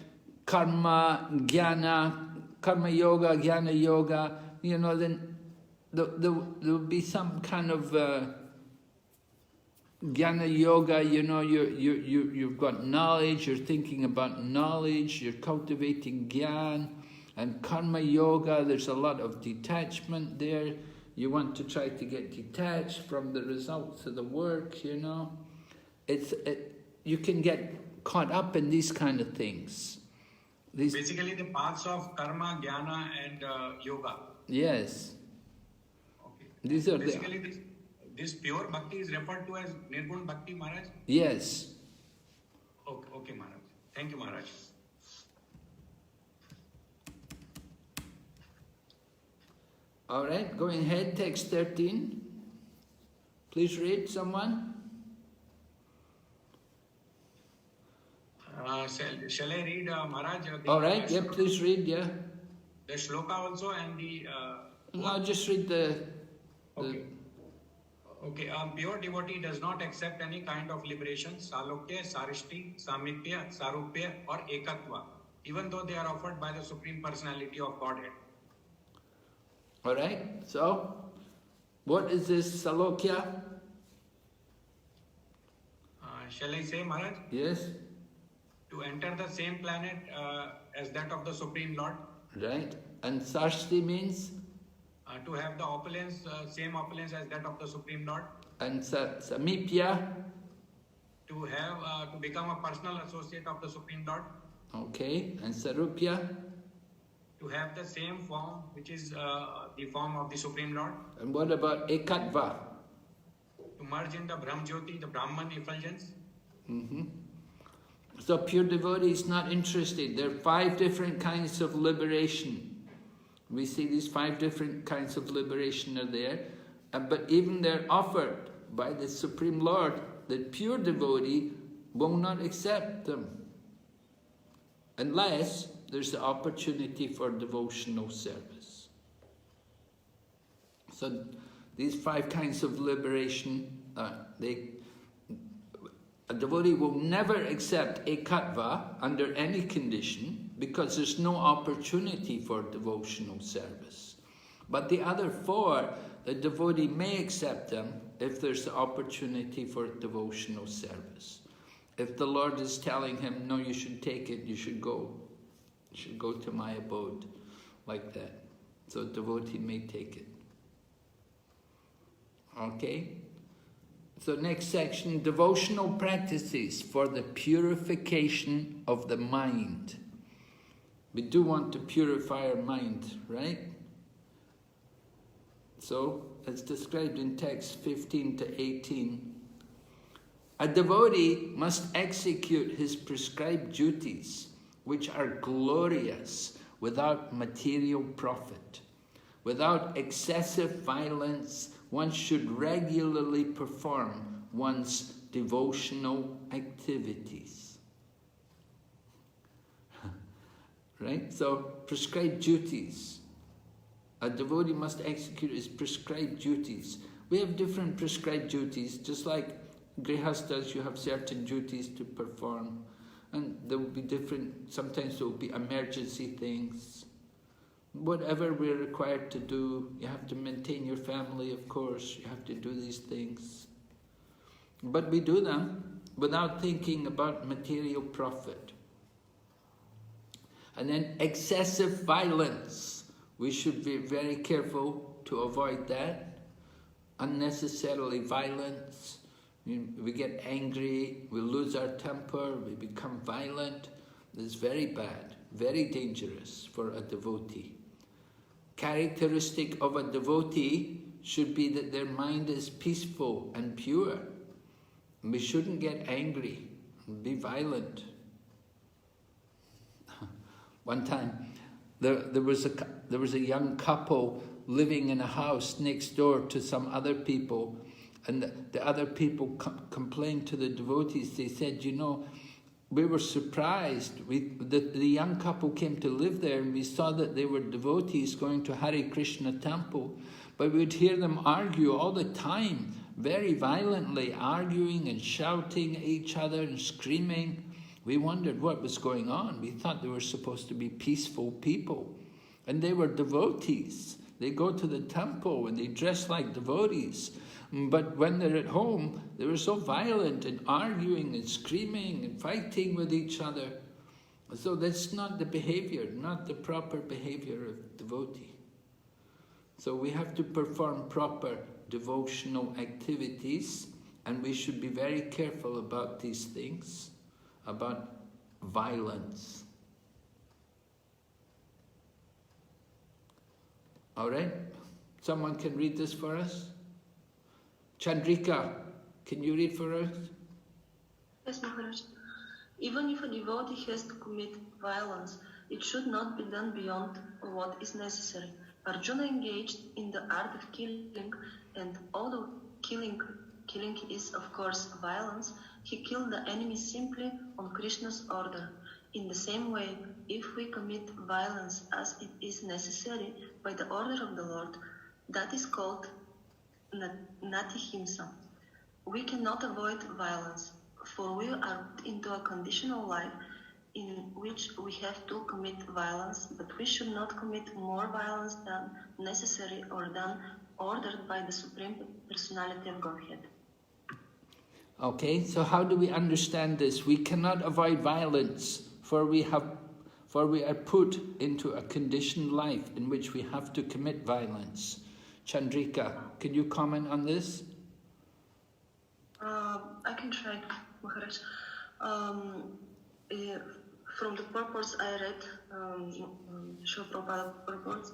karma, jnana, karma yoga, jnana yoga, then there'll be some kind of jnana yoga. You've got knowledge. You're thinking about knowledge. You're cultivating jnana. And karma yoga, there's a lot of detachment there. You want to try to get detached from the results of the work. You can get caught up in these kind of things.
Basically the paths of karma, jnana and yoga.
Yes.
Okay.
These are
basically this pure bhakti is referred to as Nirgun Bhakti, Maharaj?
Yes.
Okay, Maharaj. Thank you, Maharaj.
All right, going ahead, text 13. Please read, someone.
Shall I read, Maharaj?
All right, yeah, please read, yeah.
The shloka also and the...
No, just read the...
Okay, a pure devotee does not accept any kind of liberation, salokya, sarishti, samipya, sarupya or ekatva, even though they are offered by the Supreme Personality of Godhead.
All right, so what is this salokya?
Shall I say, Maharaj?
Yes.
To enter the same planet as that of the Supreme Lord.
Right, and sarshti means?
To have the opulence, same opulence as that of the Supreme Lord.
And samipya?
To have, to become a personal associate of the Supreme Lord.
Okay, and sarupya?
to have the same form, which is the form of the Supreme Lord.
And what about ekatva?
To merge in the Brahm Jyoti, the Brahman effulgence.
So pure devotee is not interested. There are 5 different kinds of liberation. We see these 5 different kinds of liberation are there. But even they're offered by the Supreme Lord, the pure devotee will not accept them unless there's the opportunity for devotional service. So these 5 kinds of liberation, a devotee will never accept ekatva under any condition because there's no opportunity for devotional service. But the other 4, the devotee may accept them if there's the opportunity for devotional service. If the Lord is telling him, no, you should take it, you should go. You should go to my abode, like that. So a devotee may take it. Okay? So next section, devotional practices for the purification of the mind. We do want to purify our mind, right? So, it's described in text 15 to 18. A devotee must execute his prescribed duties, which are glorious, without material profit. Without excessive violence, one should regularly perform one's devotional activities. Right? So, prescribed duties. A devotee must execute his prescribed duties. We have different prescribed duties, just like grihastas, you have certain duties to perform. And there will be different, sometimes there will be emergency things. Whatever we're required to do, you have to maintain your family, of course, you have to do these things. But we do them without thinking about material profit. And then excessive violence. We should be very careful to avoid that. Unnecessarily violence. We get angry, we lose our temper, we become violent. It's very bad, very dangerous for a devotee. Characteristic of a devotee should be that their mind is peaceful and pure. We shouldn't get angry and be violent. One time, there was a young couple living in a house next door to some other people, and the other people complained to the devotees. They said, you know, we were surprised. The young couple came to live there, and we saw that they were devotees going to Hare Krishna temple, but we'd hear them argue all the time, very violently, arguing and shouting at each other and screaming. We wondered what was going on. We thought they were supposed to be peaceful people. And they were devotees. They go to the temple and they dress like devotees. But when they're at home, they were so violent and arguing and screaming and fighting with each other. So that's not the behavior, not the proper behavior of devotee. So we have to perform proper devotional activities, and we should be very careful about these things, about violence. All right? Someone can read this for us? Chandrika, can you read for us?
Yes, Maharaj. Even if a devotee has to commit violence, it should not be done beyond what is necessary. Arjuna engaged in the art of killing, and although killing is of course violence, he killed the enemy simply on Krishna's order. In the same way, if we commit violence as it is necessary by the order of the Lord, that is called natihimsa. We cannot avoid violence, for we are put into a conditional life in which we have to commit violence, but we should not commit more violence than necessary or than ordered by the Supreme Personality of Godhead.
Okay, so how do we understand this? We cannot avoid violence, for we are put into a conditioned life in which we have to commit violence. Chandrika, can you comment on this?
I can try, Maharaj. from the purports I read, Srila Prabhupada purports,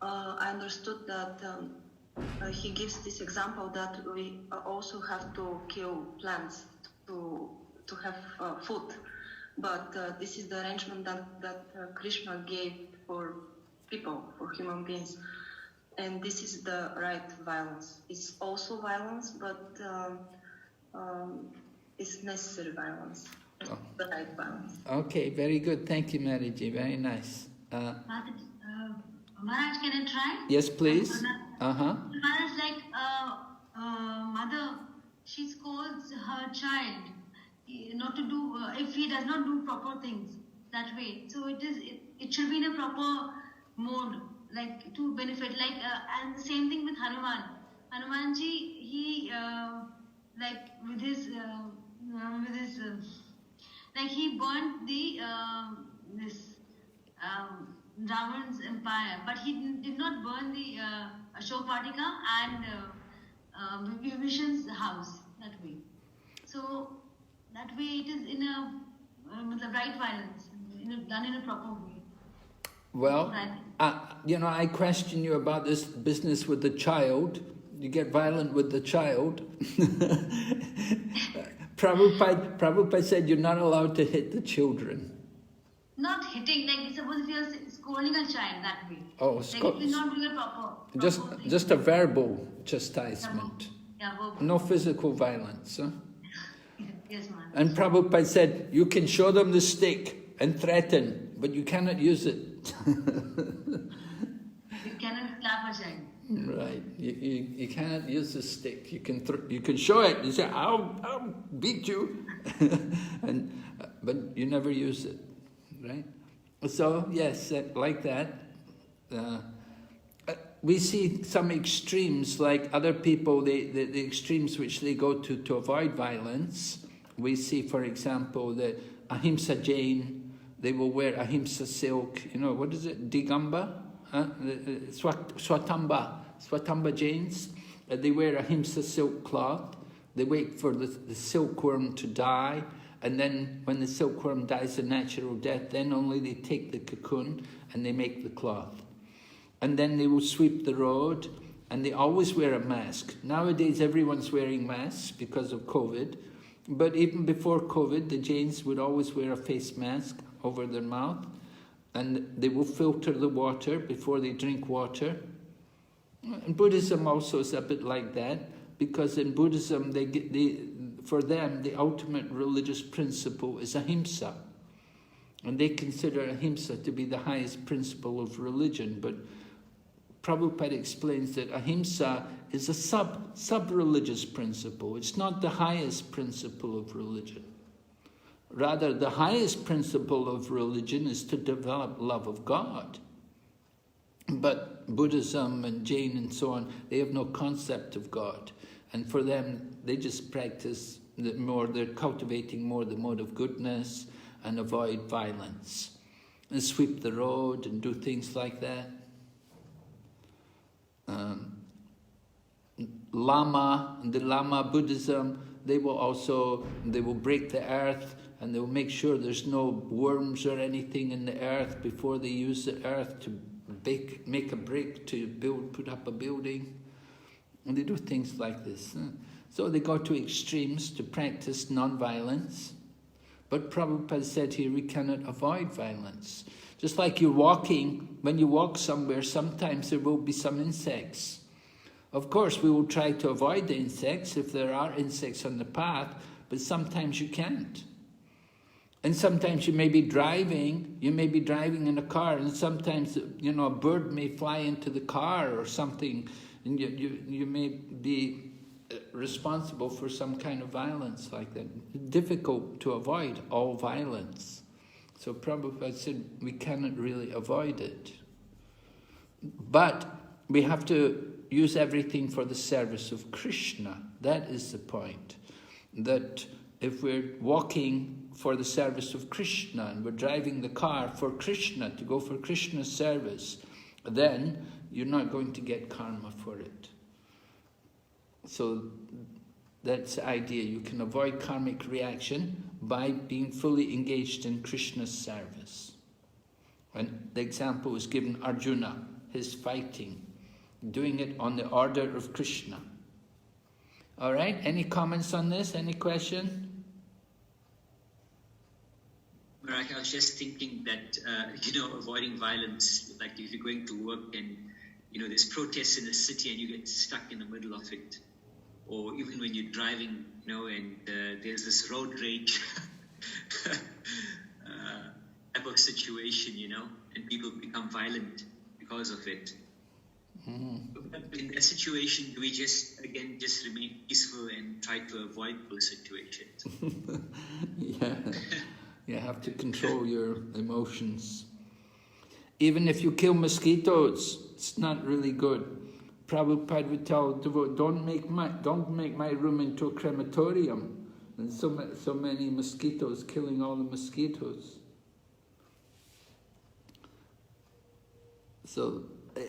I understood that he gives this example that we also have to kill plants to have food. But this is the arrangement that Krishna gave for people, for human beings. And this is the right violence. It's also violence, but it's necessary violence.
Oh.
The right violence.
Okay, very good. Thank you, Mariji. Very nice.
Maharaj, can I try?
Yes, please.
Maharaj, like mother, she scolds her child not to do if he does not do proper things that way. So it should be in a proper mode, like to benefit. Like and the same thing with Hanuman. Hanumanji, he like with his like he burnt the Ravan's empire, but he did not burn the Ashokvatika and Vibhishan's house that way. So that way it is in the right violence, done in a proper way.
Well, I question you about this business with the child. You get violent with the child. Prabhupada said you're not allowed to hit the children.
Not hitting, like suppose if you're scolding a child that way.
Oh,
like if you're not doing a proper
just a verbal chastisement.
Yeah, verbal.
No physical violence. Huh?
Yes, ma'am.
And Prabhupada said you can show them the stick and threaten, but you cannot use it.
You cannot clap a child.
Right. You cannot use the stick. You can show it. You say, I'll beat you. But you never use it. Right? So, yes, like that. We see some extremes, like other people, the extremes which they go to avoid violence. We see, for example, the Ahimsa Jain, they will wear Ahimsa silk. What is it? Digamba? Swatamba Jains. They wear Ahimsa silk cloth. They wait for the silkworm to die. And then when the silkworm dies a natural death, then only they take the cocoon and they make the cloth. And then they will sweep the road, and they always wear a mask. Nowadays everyone's wearing masks because of COVID. But even before COVID, the Jains would always wear a face mask over their mouth. And they will filter the water before they drink water. And Buddhism also is a bit like that, because in Buddhism, for them, the ultimate religious principle is ahimsa. And they consider ahimsa to be the highest principle of religion. But Prabhupada explains that ahimsa is a sub-religious principle. It's not the highest principle of religion. Rather, the highest principle of religion is to develop love of God. But Buddhism and Jain and so on, they have no concept of God. And for them, they just practice they're cultivating more the mode of goodness and avoid violence. And sweep the road and do things like that. The Lama Buddhism, they will break the earth and they will make sure there's no worms or anything in the earth before they use the earth to make a brick to put up a building. And they do things like this. So they go to extremes to practice non-violence. But Prabhupada said here we cannot avoid violence. Just like you're walking, when you walk somewhere, sometimes there will be some insects. Of course, we will try to avoid the insects if there are insects on the path, but sometimes you can't. And sometimes you may be driving in a car, and sometimes, a bird may fly into the car or something, and you may be responsible for some kind of violence like that. Difficult to avoid all violence. So Prabhupada said we cannot really avoid it. But we have to use everything for the service of Krishna. That is the point. That if we're walking for the service of Krishna and we're driving the car for Krishna, to go for Krishna's service, then you're not going to get karma for it. So That's the idea. You can avoid karmic reaction by being fully engaged in Krishna's service. And the example was given Arjuna, his fighting, doing it on the order of Krishna. All right, any comments on this? Any question?
Maharaj, I was just thinking that, avoiding violence, like if you're going to work and, there's protests in the city and you get stuck in the middle of it, or even when you're driving, and there's this road rage type of situation, and people become violent because of it. In that situation, do we just remain peaceful and try to avoid those situations?
Yeah, you have to control your emotions. Even if you kill mosquitoes, it's not really good. Prabhupada would tell devotees, don't make my room into a crematorium. And so many mosquitoes, killing all the mosquitoes. So,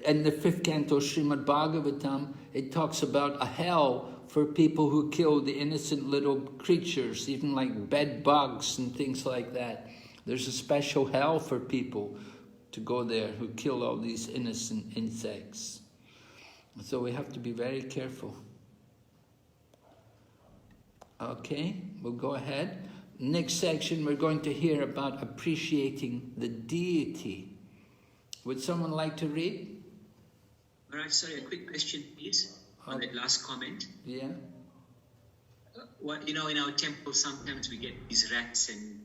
in the 5th canto, Srimad Bhagavatam, it talks about a hell for people who kill the innocent little creatures, even like bed bugs and things like that. There's a special hell for people to go there who kill all these innocent insects. So we have to be very careful. Okay, we'll go ahead. Next section, we're going to hear about appreciating the deity. Would someone like to read?
All right, sorry, a quick question, please, on that last comment.
Yeah.
In our temple, sometimes we get these rats and,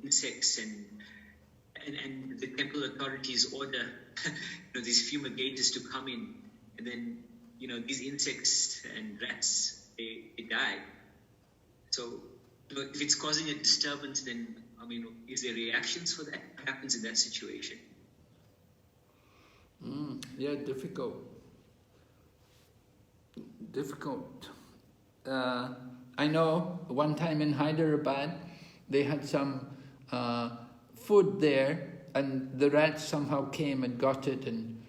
insects and the temple authorities order, these fumigators to come in, and then, these insects and rats, they die. So, if it's causing a disturbance, then, is there reactions for that? What happens in that situation?
Yeah, difficult. I know one time in Hyderabad, they had some food there, and the rats somehow came and got it, and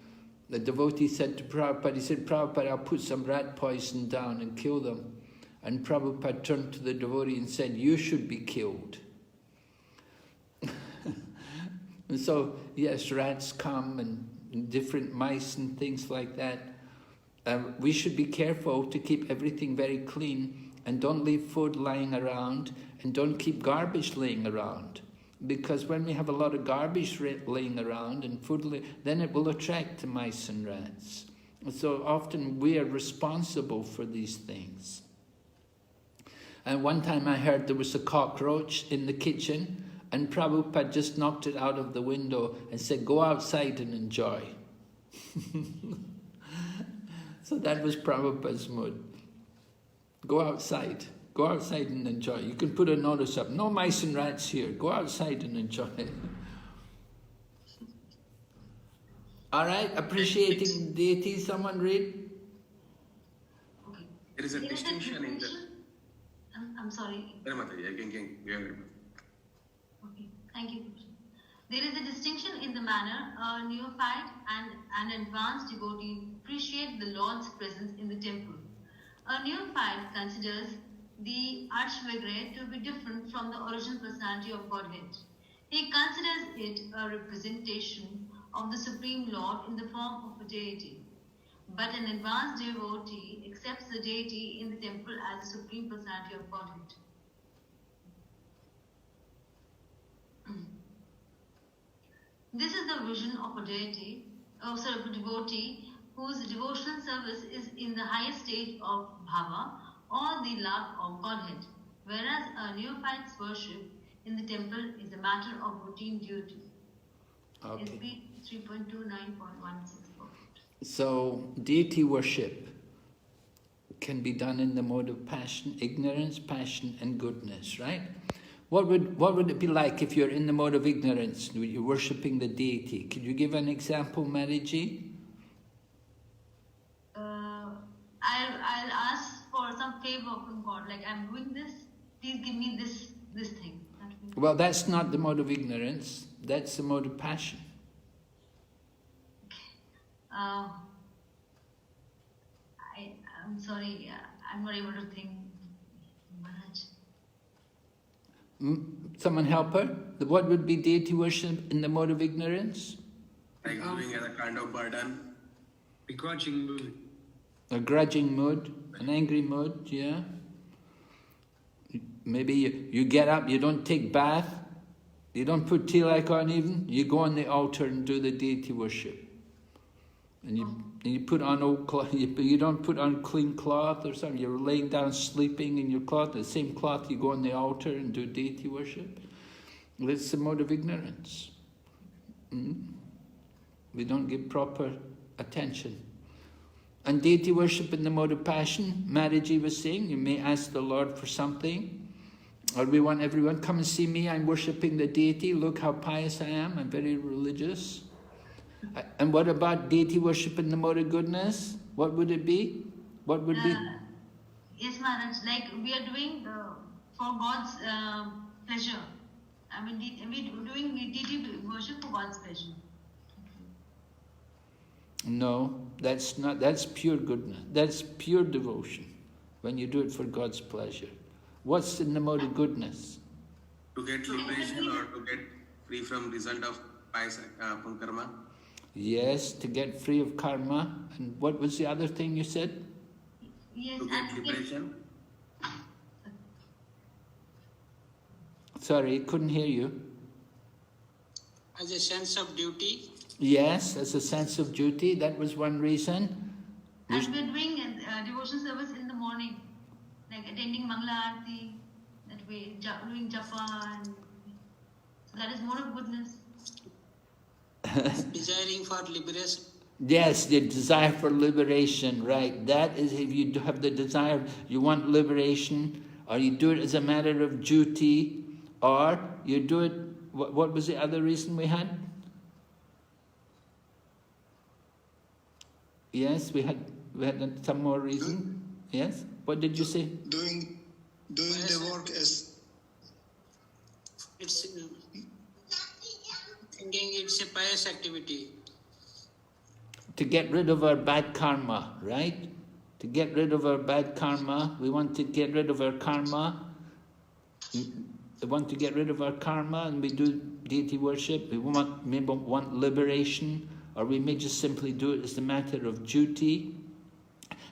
the devotee said to Prabhupada, he said, Prabhupada, I'll put some rat poison down and kill them. And Prabhupada turned to the devotee and said, you should be killed. And so, yes, rats come and different mice and things like that. We should be careful to keep everything very clean and don't leave food lying around and don't keep garbage laying around. Because when we have a lot of garbage laying around and food, then it will attract the mice and rats. So often we are responsible for these things. And one time I heard there was a cockroach in the kitchen, and Prabhupada just knocked it out of the window and said, go outside and enjoy. So that was Prabhupada's mood. Go outside and enjoy. You can put a notice up, no mice and rats here, go outside and enjoy. All right, appreciating deity, someone read?
Okay.
There is a distinction in the...
I'm sorry. Okay, thank you. There is a distinction in the manner a neophyte and an advanced devotee appreciate the Lord's presence in the temple. A neophyte considers the Archvigre to be different from the original personality of Godhead. He considers it a representation of the Supreme Lord in the form of a deity. But an advanced devotee accepts the deity in the temple as the Supreme Personality of Godhead. This is the vision of a deity, of a devotee, whose devotional service is in the highest stage of bhava, or the love of Godhead, whereas a neophyte's worship in the temple is a matter of routine duty.
Okay.
SB 3.29.164.
So deity worship can be done in the mode of passion, ignorance, passion, and goodness, right? What would it be like if you're in the mode of ignorance, you're worshipping the deity? Could you give an example, Mariji?
I'll ask for some favor from God, like I'm doing this, please give me this thing.
Well, that's not the mode of ignorance, that's the mode of passion.
I'm sorry, I'm not able to think Maharaj.
Someone help her? What would be deity worship in the mode of ignorance?
Like doing as a kind of burden.
Begrudging mood.
A grudging mood, an angry mood, yeah. Maybe you get up, you don't take bath, you don't put tilak on even, you go on the altar and do the deity worship. And you put on old cloth, you don't put on clean cloth or something, you're laying down sleeping in your cloth, the same cloth you go on the altar and do deity worship. That's the mode of ignorance. We don't give proper attention. And deity worship in the mode of passion, Maharaji was saying, you may ask the Lord for something, or we want everyone, come and see me, I'm worshipping the deity, look how pious I am, I'm very religious. And what about deity worship in the mode of goodness? What would it be? What would be?
Yes, Maharaj, like we are doing for God's pleasure. I mean, we're doing deity worship for God's pleasure.
No, that's not, that's pure goodness. That's pure devotion, when you do it for God's pleasure. What's in the mode of goodness?
To get liberation or to get free from result of pious from karma?
Yes, to get free of karma. And what was the other thing you said?
Yes,
to get liberation?
Sorry, couldn't hear you.
As a sense of duty.
Yes, as a sense of duty, that was one reason.
And we're doing devotion service in the morning, like attending Mangala Aarti, that way, doing japa, and so that is mode of goodness.
Desiring for liberation.
Yes, the desire for liberation, right. That is, if you have the desire, you want liberation, or you do it as a matter of duty, or you do it, what was the other reason we had? Yes, we had some more reason. Yes? What did you say?
Doing the work as...
It's thinking it's a pious activity.
To get rid of our bad karma, right? To get rid of our bad karma, we want to get rid of our karma. We want to get rid of our karma, and we do deity worship. We may want liberation, or we may just simply do it as a matter of duty.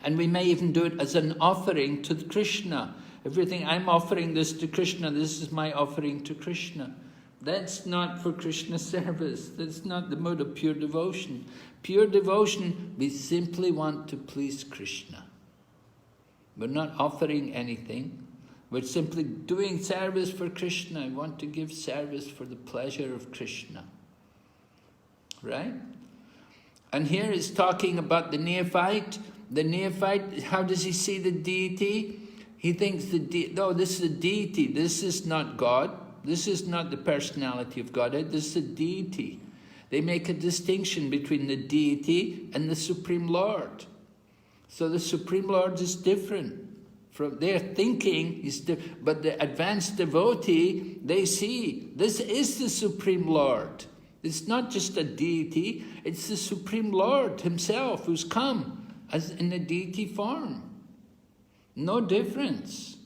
And we may even do it as an offering to Krishna. Everything, I'm offering this to Krishna, this is my offering to Krishna. That's not for Krishna service. That's not the mode of pure devotion. Pure devotion, we simply want to please Krishna. We're not offering anything. We're simply doing service for Krishna. I want to give service for the pleasure of Krishna. Right? And here it's talking about the neophyte. The neophyte, how does he see the deity? He thinks no, this is a deity. This is not God. This is not the personality of Godhead. This is a deity. They make a distinction between the deity and the Supreme Lord. So the Supreme Lord is different. From their thinking is different. But the advanced devotee, they see this is the Supreme Lord. It's not just a deity, it's the Supreme Lord himself who's come as in a deity form. No difference.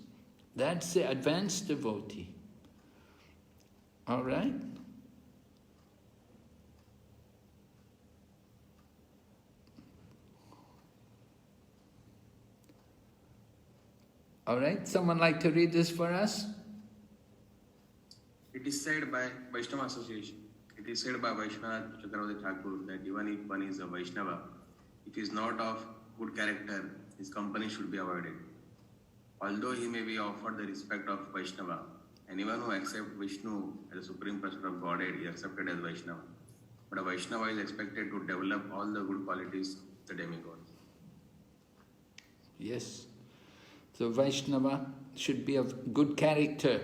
That's the advanced devotee. All right? All right, someone like to read this for us?
It is said by Vaishnava Association. It is said by Vaishnava Chakravarti Thakur that even if one is a Vaishnava, if he is not of good character, his company should be avoided. Although he may be offered the respect of Vaishnava, anyone who accepts Vishnu as the supreme person of Godhead is accepted as Vaishnava. But a Vaishnava is expected to develop all the good qualities of the demigod.
Yes. So Vaishnava should be of good character.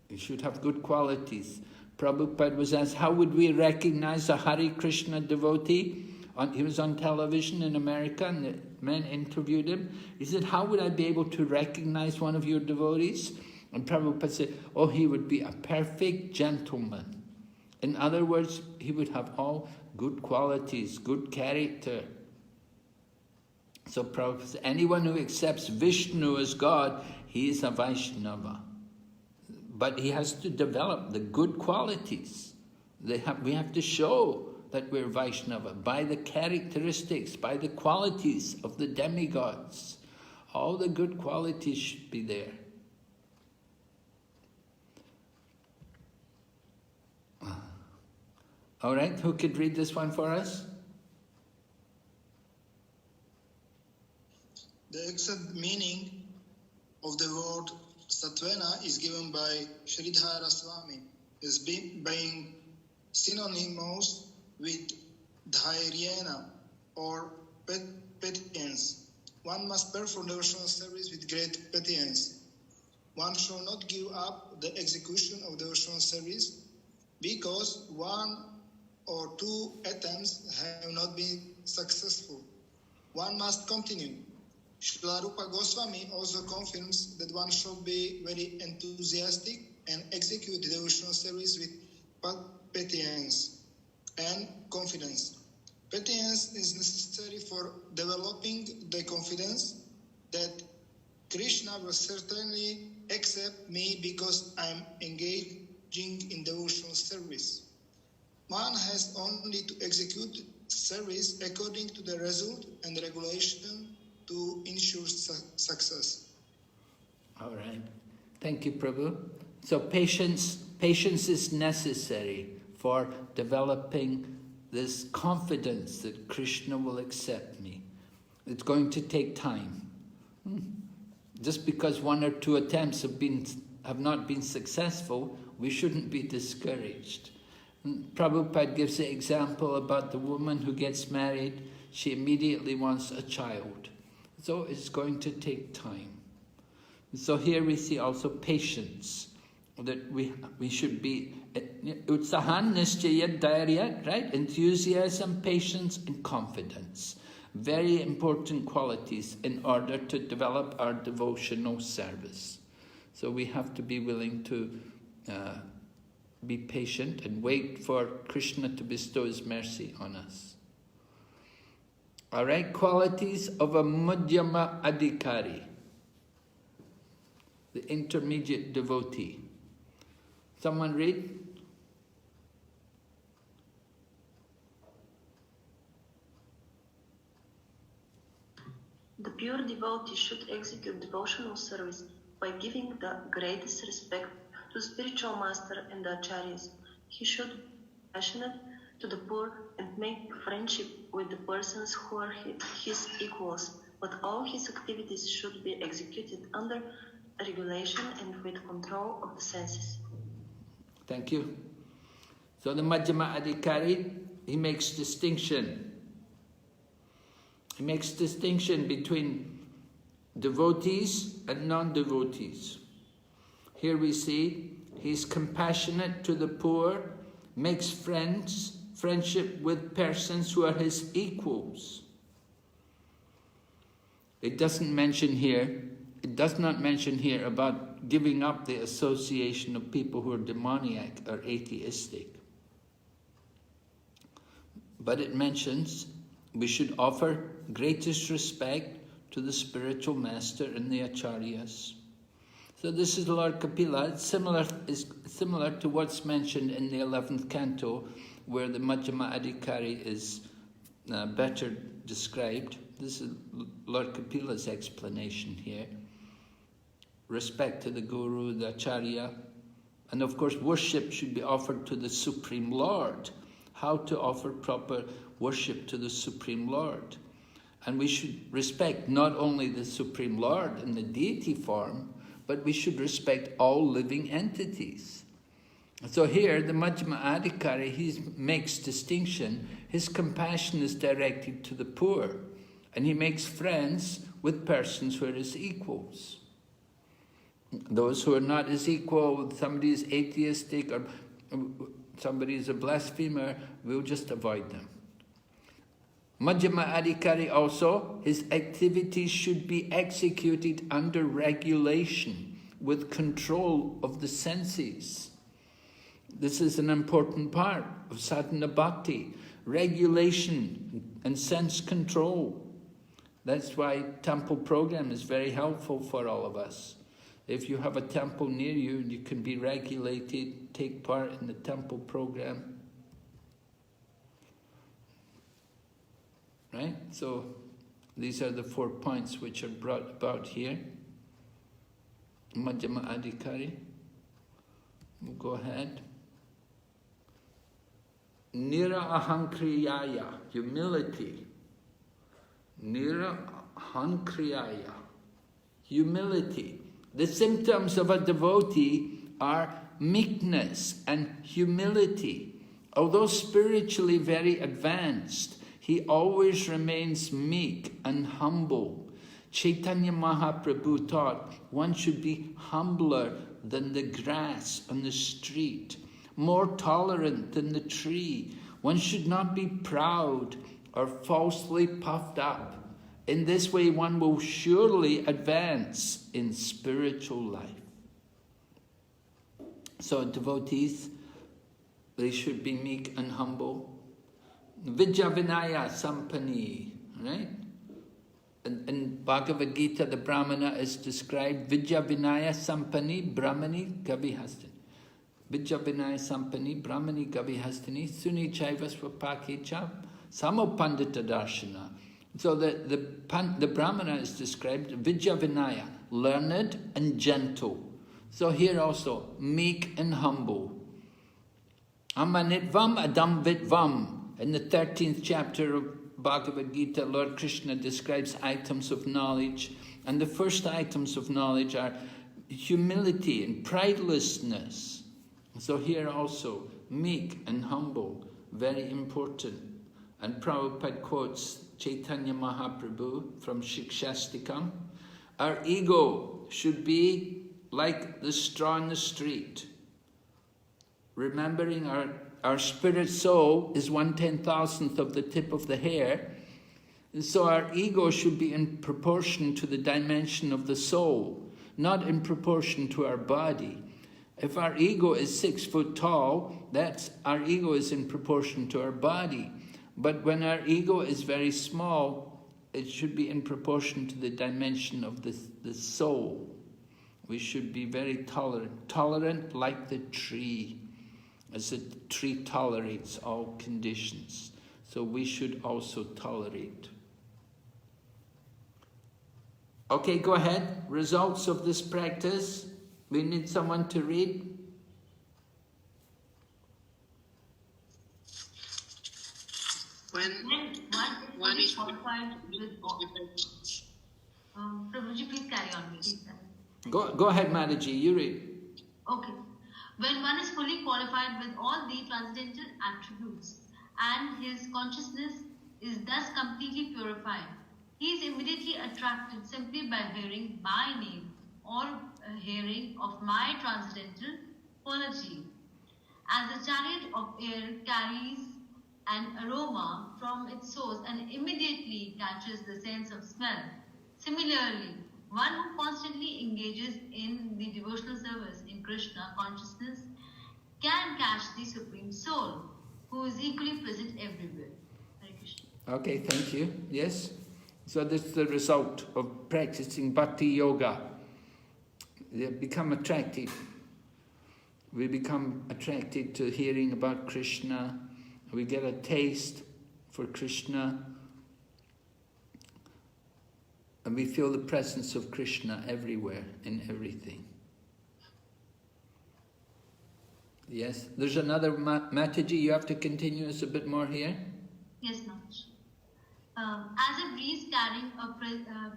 He should have good qualities. Prabhupada was asked, how would we recognize a Hare Krishna devotee? He was on television in America and the men interviewed him. He said, how would I be able to recognize one of your devotees? And Prabhupada said, oh, he would be a perfect gentleman. In other words, he would have all good qualities, good character. So Prabhupada says, anyone who accepts Vishnu as God, he is a Vaishnava. But he has to develop the good qualities. We have to show that we're Vaishnava by the characteristics, by the qualities of the demigods. All the good qualities should be there. All right, who could read this one for us?
The exact meaning of the word Satvena is given by Sridhara Swami as being synonymous with dhairyena or patience. One must perform devotional service with great patience. One shall not give up the execution of devotional service because one or two attempts have not been successful. One must continue. Srila Rupa Goswami also confirms that one should be very enthusiastic and execute the devotional service with patience and confidence. Patience is necessary for developing the confidence that Krishna will certainly accept me because I am engaging in devotional service. One has only to execute service according to the result and regulation to ensure success.
All right. Thank you, Prabhu. So patience is necessary for developing this confidence that Krishna will accept me. It's going to take time. Just because one or two attempts have not been successful, we shouldn't be discouraged. Prabhupada gives the example about the woman who gets married. She immediately wants a child. So it's going to take time. So here we see also patience, that we should be utsahan nischayat dhairya, right? Enthusiasm, patience, and confidence. Very important qualities in order to develop our devotional service. So we have to be willing to be patient and wait for Krishna to bestow his mercy on us. All right, qualities of a Madhyama Adhikari, the intermediate devotee. Someone read?
The pure devotee should execute devotional service by giving the greatest respect to the spiritual master and the acharyas. He should be passionate to the poor and make friendship with the persons who are his equals, but all his activities should be executed under regulation and with control of the senses.
Thank you. So the Madhyama Adhikari, he makes distinction. He makes distinction between devotees and non-devotees. Here we see he's compassionate to the poor, makes friendship with persons who are his equals. It does not mention here about giving up the association of people who are demoniac or atheistic. But it mentions we should offer greatest respect to the spiritual master and the acharyas. So this is Lord Kapila. It's similar to what's mentioned in the 11th canto, where the Madhyama Adhikari is better described. This is Lord Kapila's explanation here. Respect to the Guru, the Acharya, and of course worship should be offered to the Supreme Lord. How to offer proper worship to the Supreme Lord. And we should respect not only the Supreme Lord in the deity form, but we should respect all living entities. So here, the Madhyama Adhikari, he makes distinction. His compassion is directed to the poor, and he makes friends with persons who are his equals. Those who are not his equal, somebody is atheistic or somebody is a blasphemer, we'll just avoid them. Madhyama Adhikari also, his activities should be executed under regulation, with control of the senses. This is an important part of sadhana bhakti, regulation and sense control. That's why temple program is very helpful for all of us. If you have a temple near you, you can be regulated, take part in the temple program. Right? So these are the 4 points which are brought about here. Madhyama Adhikari. We'll go ahead. Nira ahankriyaya, humility. Nira ahankriyaya, humility. The symptoms of a devotee are meekness and humility. Although spiritually very advanced, he always remains meek and humble. Chaitanya Mahaprabhu taught one should be humbler than the grass on the street, more tolerant than the tree. One should not be proud or falsely puffed up. In this way, one will surely advance in spiritual life. So devotees, they should be meek and humble. Vidya Vinaya Sampani, right? In Bhagavad Gita, the Brahmana is described Vidya Vinaya Sampani Brahmani Gavihastani. Vidya Vinaya Sampani Brahmani Gavihastani Suni Chaiva Swapaki Cha Samopandita Darshana. So the Brahmana is described Vidya Vinaya, learned and gentle. So here also, meek and humble. Amanitvam Adam Vitvam. In the 13th chapter of Bhagavad Gita, Lord Krishna describes items of knowledge. And the first items of knowledge are humility and pridelessness. So here also, meek and humble, very important. And Prabhupada quotes Chaitanya Mahaprabhu from Shikshastikam. Our ego should be like the straw in the street. Remembering our spirit soul is 1/10,000th of the tip of the hair. And so our ego should be in proportion to the dimension of the soul, not in proportion to our body. If our ego is 6 foot tall, our ego is in proportion to our body. But when our ego is very small, it should be in proportion to the dimension of the soul. We should be very tolerant like the tree, as the tree tolerates all conditions. So we should also tolerate. Okay, go ahead. Results of this practice. We need someone to read.
When one is qualified with Prabhuji, please carry on. Please.
Go ahead, Mataji, you read.
Okay. When one is fully qualified with all the transcendental attributes and his consciousness is thus completely purified, he is immediately attracted simply by hearing my name or hearing of my transcendental quality. As the chariot of air carries an aroma from its source and immediately catches the sense of smell, similarly, one who constantly engages in the devotional service in Krishna consciousness can catch the Supreme Soul, who is equally present everywhere. Hare Krishna.
Okay, thank you. Yes? So this is the result of practicing Bhakti Yoga. They become attracted. We become attracted to hearing about Krishna. We get a taste for Krishna. And we feel the presence of Krishna everywhere, in everything. Yes? There's another Mataji, you have to continue us a bit more here.
Yes, Maharaj. As a breeze carrying a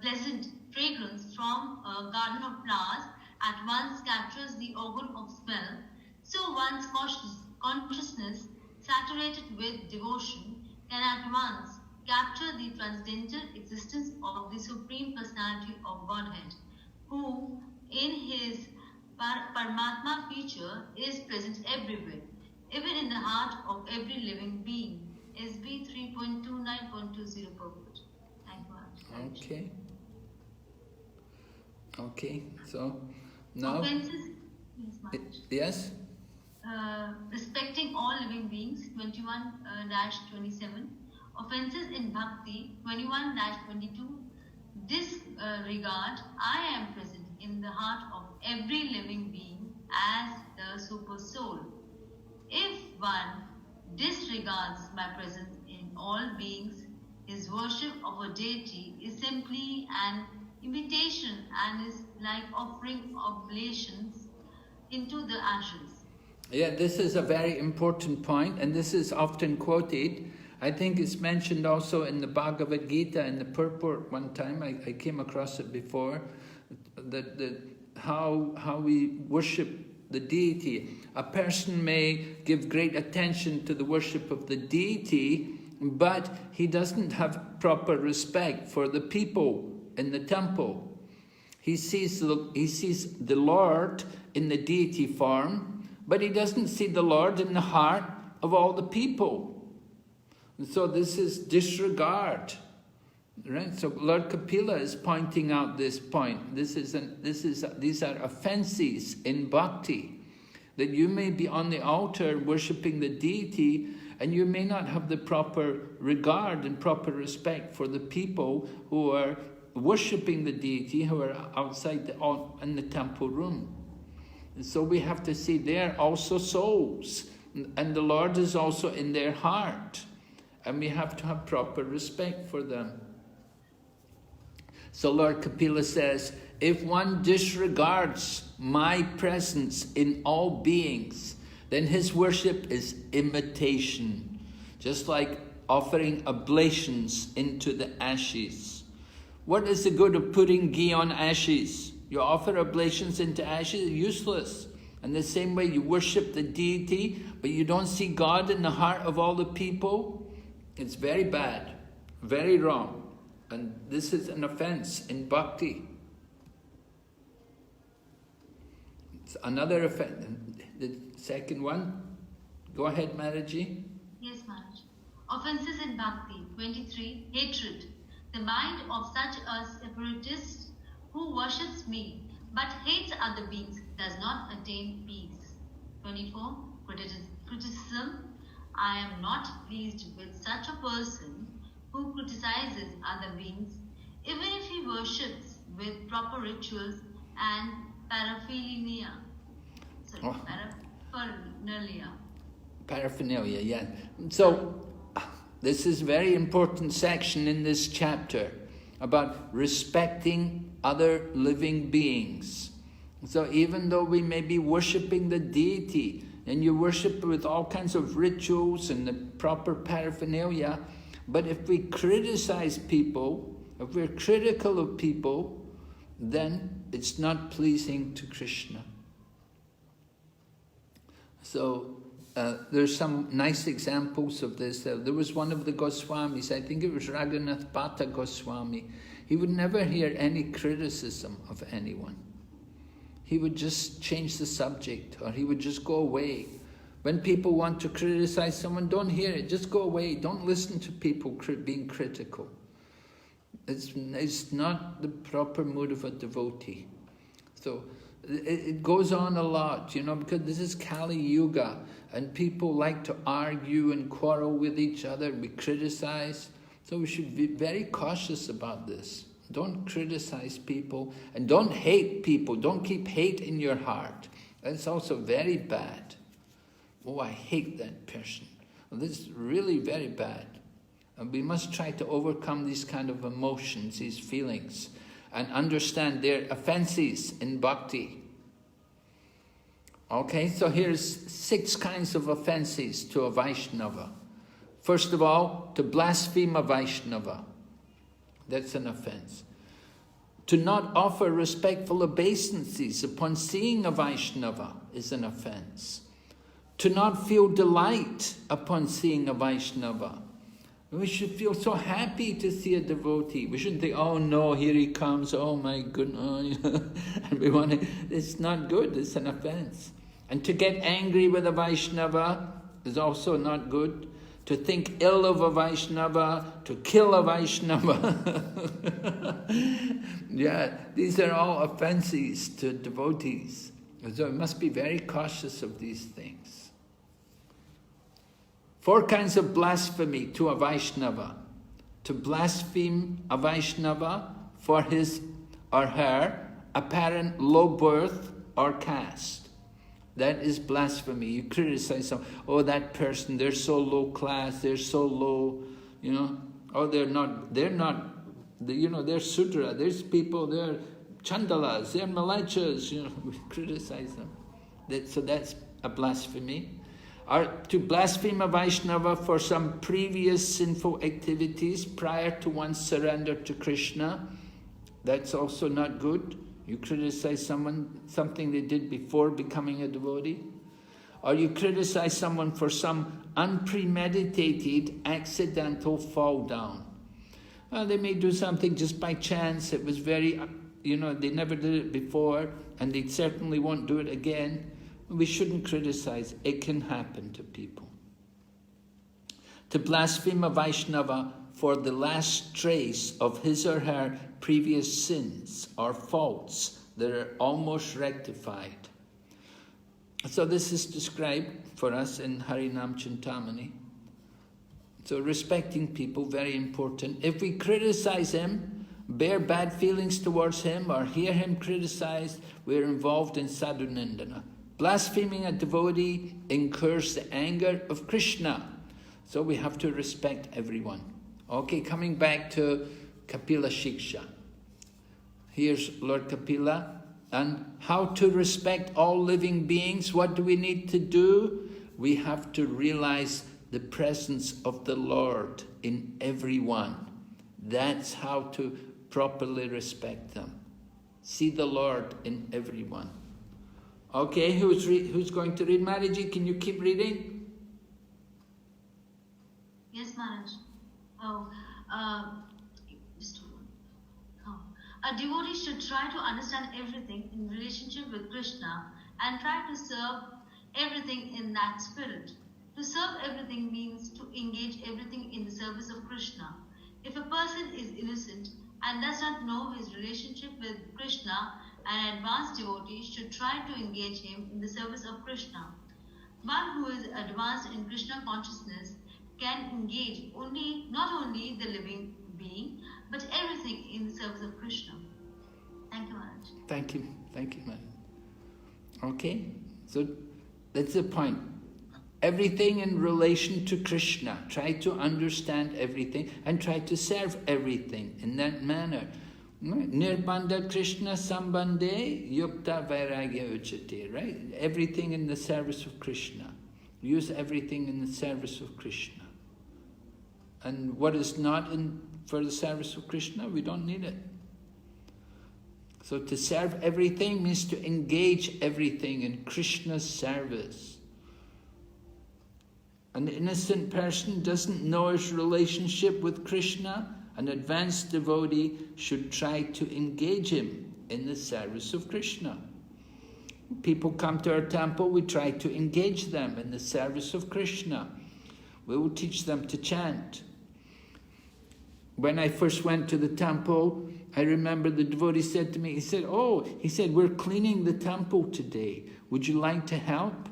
pleasant fragrance from a garden of flowers at once captures the organ of smell, so one's consciousness, saturated with devotion, can at once capture the transcendental existence of the Supreme Personality of Godhead, who, in his Paramatma feature, is present everywhere, even in the heart of every living being. SB 3.29.20 purport. Thank you.
Okay. Okay, so now...
Offenses?
Yes?
Respecting all living beings, 21-27. Offenses in Bhakti, 21-22. this regard, I am present in the heart of every living being as the super soul. If one disregards my presence in all beings, his worship of a deity is simply an imitation and is like offering oblations into the ashes.
Yeah, this is a very important point, and this is often quoted. I think it's mentioned also in the Bhagavad Gita in the purport one time. I came across it before, that how we worship the deity. A person may give great attention to the worship of the deity, but he doesn't have proper respect for the people in the temple. He sees the Lord in the deity form, but he doesn't see the Lord in the heart of all the people. And so this is disregard, right? So Lord Kapila is pointing out this point. These are offenses in bhakti, that you may be on the altar worshipping the deity, and you may not have the proper regard and proper respect for the people who are worshipping the deity, who are outside in the temple room. And so we have to see they're also souls, and the Lord is also in their heart, and we have to have proper respect for them. So Lord Kapila says, if one disregards my presence in all beings, then his worship is imitation, just like offering oblations into the ashes. What is the good of putting ghee on ashes? You offer oblations into ashes, useless. And the same way you worship the deity, but you don't see God in the heart of all the people, it's very bad, very wrong. And this is an offense in bhakti. It's another offense. The second one, go ahead, Maharaji.
Yes, Maharaj. Offenses in bhakti. 23. Hatred. The mind of such a separatist who worships me but hates other beings does not attain peace. 24. Criticism. I am not pleased with such a person who criticizes other beings, even if he worships with proper rituals and paraphernalia.
Paraphernalia, yeah. So, this is a very important section in this chapter about respecting other living beings. So even though we may be worshipping the deity, and you worship with all kinds of rituals and the proper paraphernalia, but if we criticize people, if we're critical of people, then it's not pleasing to Krishna. So there's some nice examples of this. There was one of the Goswamis, I think it was Raghunath Bhatta Goswami. He would never hear any criticism of anyone. He would just change the subject, or he would just go away. When people want to criticize someone, don't hear it, just go away. Don't listen to people being critical. It's not the proper mood of a devotee. So it goes on a lot, because this is Kali Yuga, and people like to argue and quarrel with each other, we criticize. So we should be very cautious about this. Don't criticize people, and don't hate people. Don't keep hate in your heart. That's also very bad. Oh, I hate that person. Well, this is really very bad. And we must try to overcome these kind of emotions, these feelings, and understand their offenses in bhakti. Okay, so here's 6 kinds of offenses to a Vaishnava. First of all, to blaspheme a Vaishnava. That's an offense. To not offer respectful obeisances upon seeing a Vaishnava is an offense. To not feel delight upon seeing a Vaishnava. We should feel so happy to see a devotee. We shouldn't think, oh no, here he comes, oh my goodness. And we want to, it's not good, it's an offense. And to get angry with a Vaishnava is also not good. To think ill of a Vaishnava, to kill a Vaishnava. Yeah, these are all offenses to devotees. So we must be very cautious of these things. 4 kinds of blasphemy to a Vaishnava. To blaspheme a Vaishnava, for his or her apparent low birth or caste. That is blasphemy. You criticize someone, oh, that person, they're so low class, they're so low, you know, oh, they're not, you know, they're Sudra, there's people, they're Chandalas, they're Malachas, you know, we criticize them. So that's a blasphemy. Or to blaspheme a Vaishnava for some previous sinful activities prior to one's surrender to Krishna, that's also not good. You criticize someone, something they did before becoming a devotee. Or you criticize someone for some unpremeditated, accidental fall down. Well, they may do something just by chance, it was very, you know, they never did it before, and they certainly won't do it again. We shouldn't criticize. It can happen to people. To blaspheme a Vaishnava for the last trace of his or her previous sins or faults that are almost rectified. So this is described for us in Harinam Chintamani. So respecting people, very important. If we criticize him, bear bad feelings towards him, or hear him criticized, we're involved in sadhu nindana. Blaspheming a devotee incurs the anger of Krishna. So we have to respect everyone. Okay, coming back to Kapila Siksha. Here's Lord Kapila. And how to respect all living beings. What do we need to do? We have to realize the presence of the Lord in everyone. That's how to properly respect them. See the Lord in everyone. Okay, who's going to read? Maharaji, can you keep reading?
Yes, Maharaj. Just hold on. A devotee should try to understand everything in relationship with Krishna and try to serve everything in that spirit. To serve everything means to engage everything in the service of Krishna. If a person is innocent and does not know his relationship with Krishna, an advanced devotee should try to engage him in the service of Krishna. One who is advanced in Krishna consciousness can engage not only the living being, but everything in the service of Krishna. Thank you, Maharaj.
Thank you, Maharaj. Okay, so that's the point. Everything in relation to Krishna. Try to understand everything and try to serve everything in that manner. Nirbandha Krishna Sambandhe Yukta Vairagya Uchate, right? Everything in the service of Krishna. Use everything in the service of Krishna. And what is not for the service of Krishna, we don't need it. So to serve everything means to engage everything in Krishna's service. An innocent person doesn't know his relationship with Krishna. An advanced devotee should try to engage him in the service of Krishna. People come to our temple, we try to engage them in the service of Krishna. We will teach them to chant. When I first went to the temple, I remember the devotee said to me, he said, we're cleaning the temple today. Would you like to help?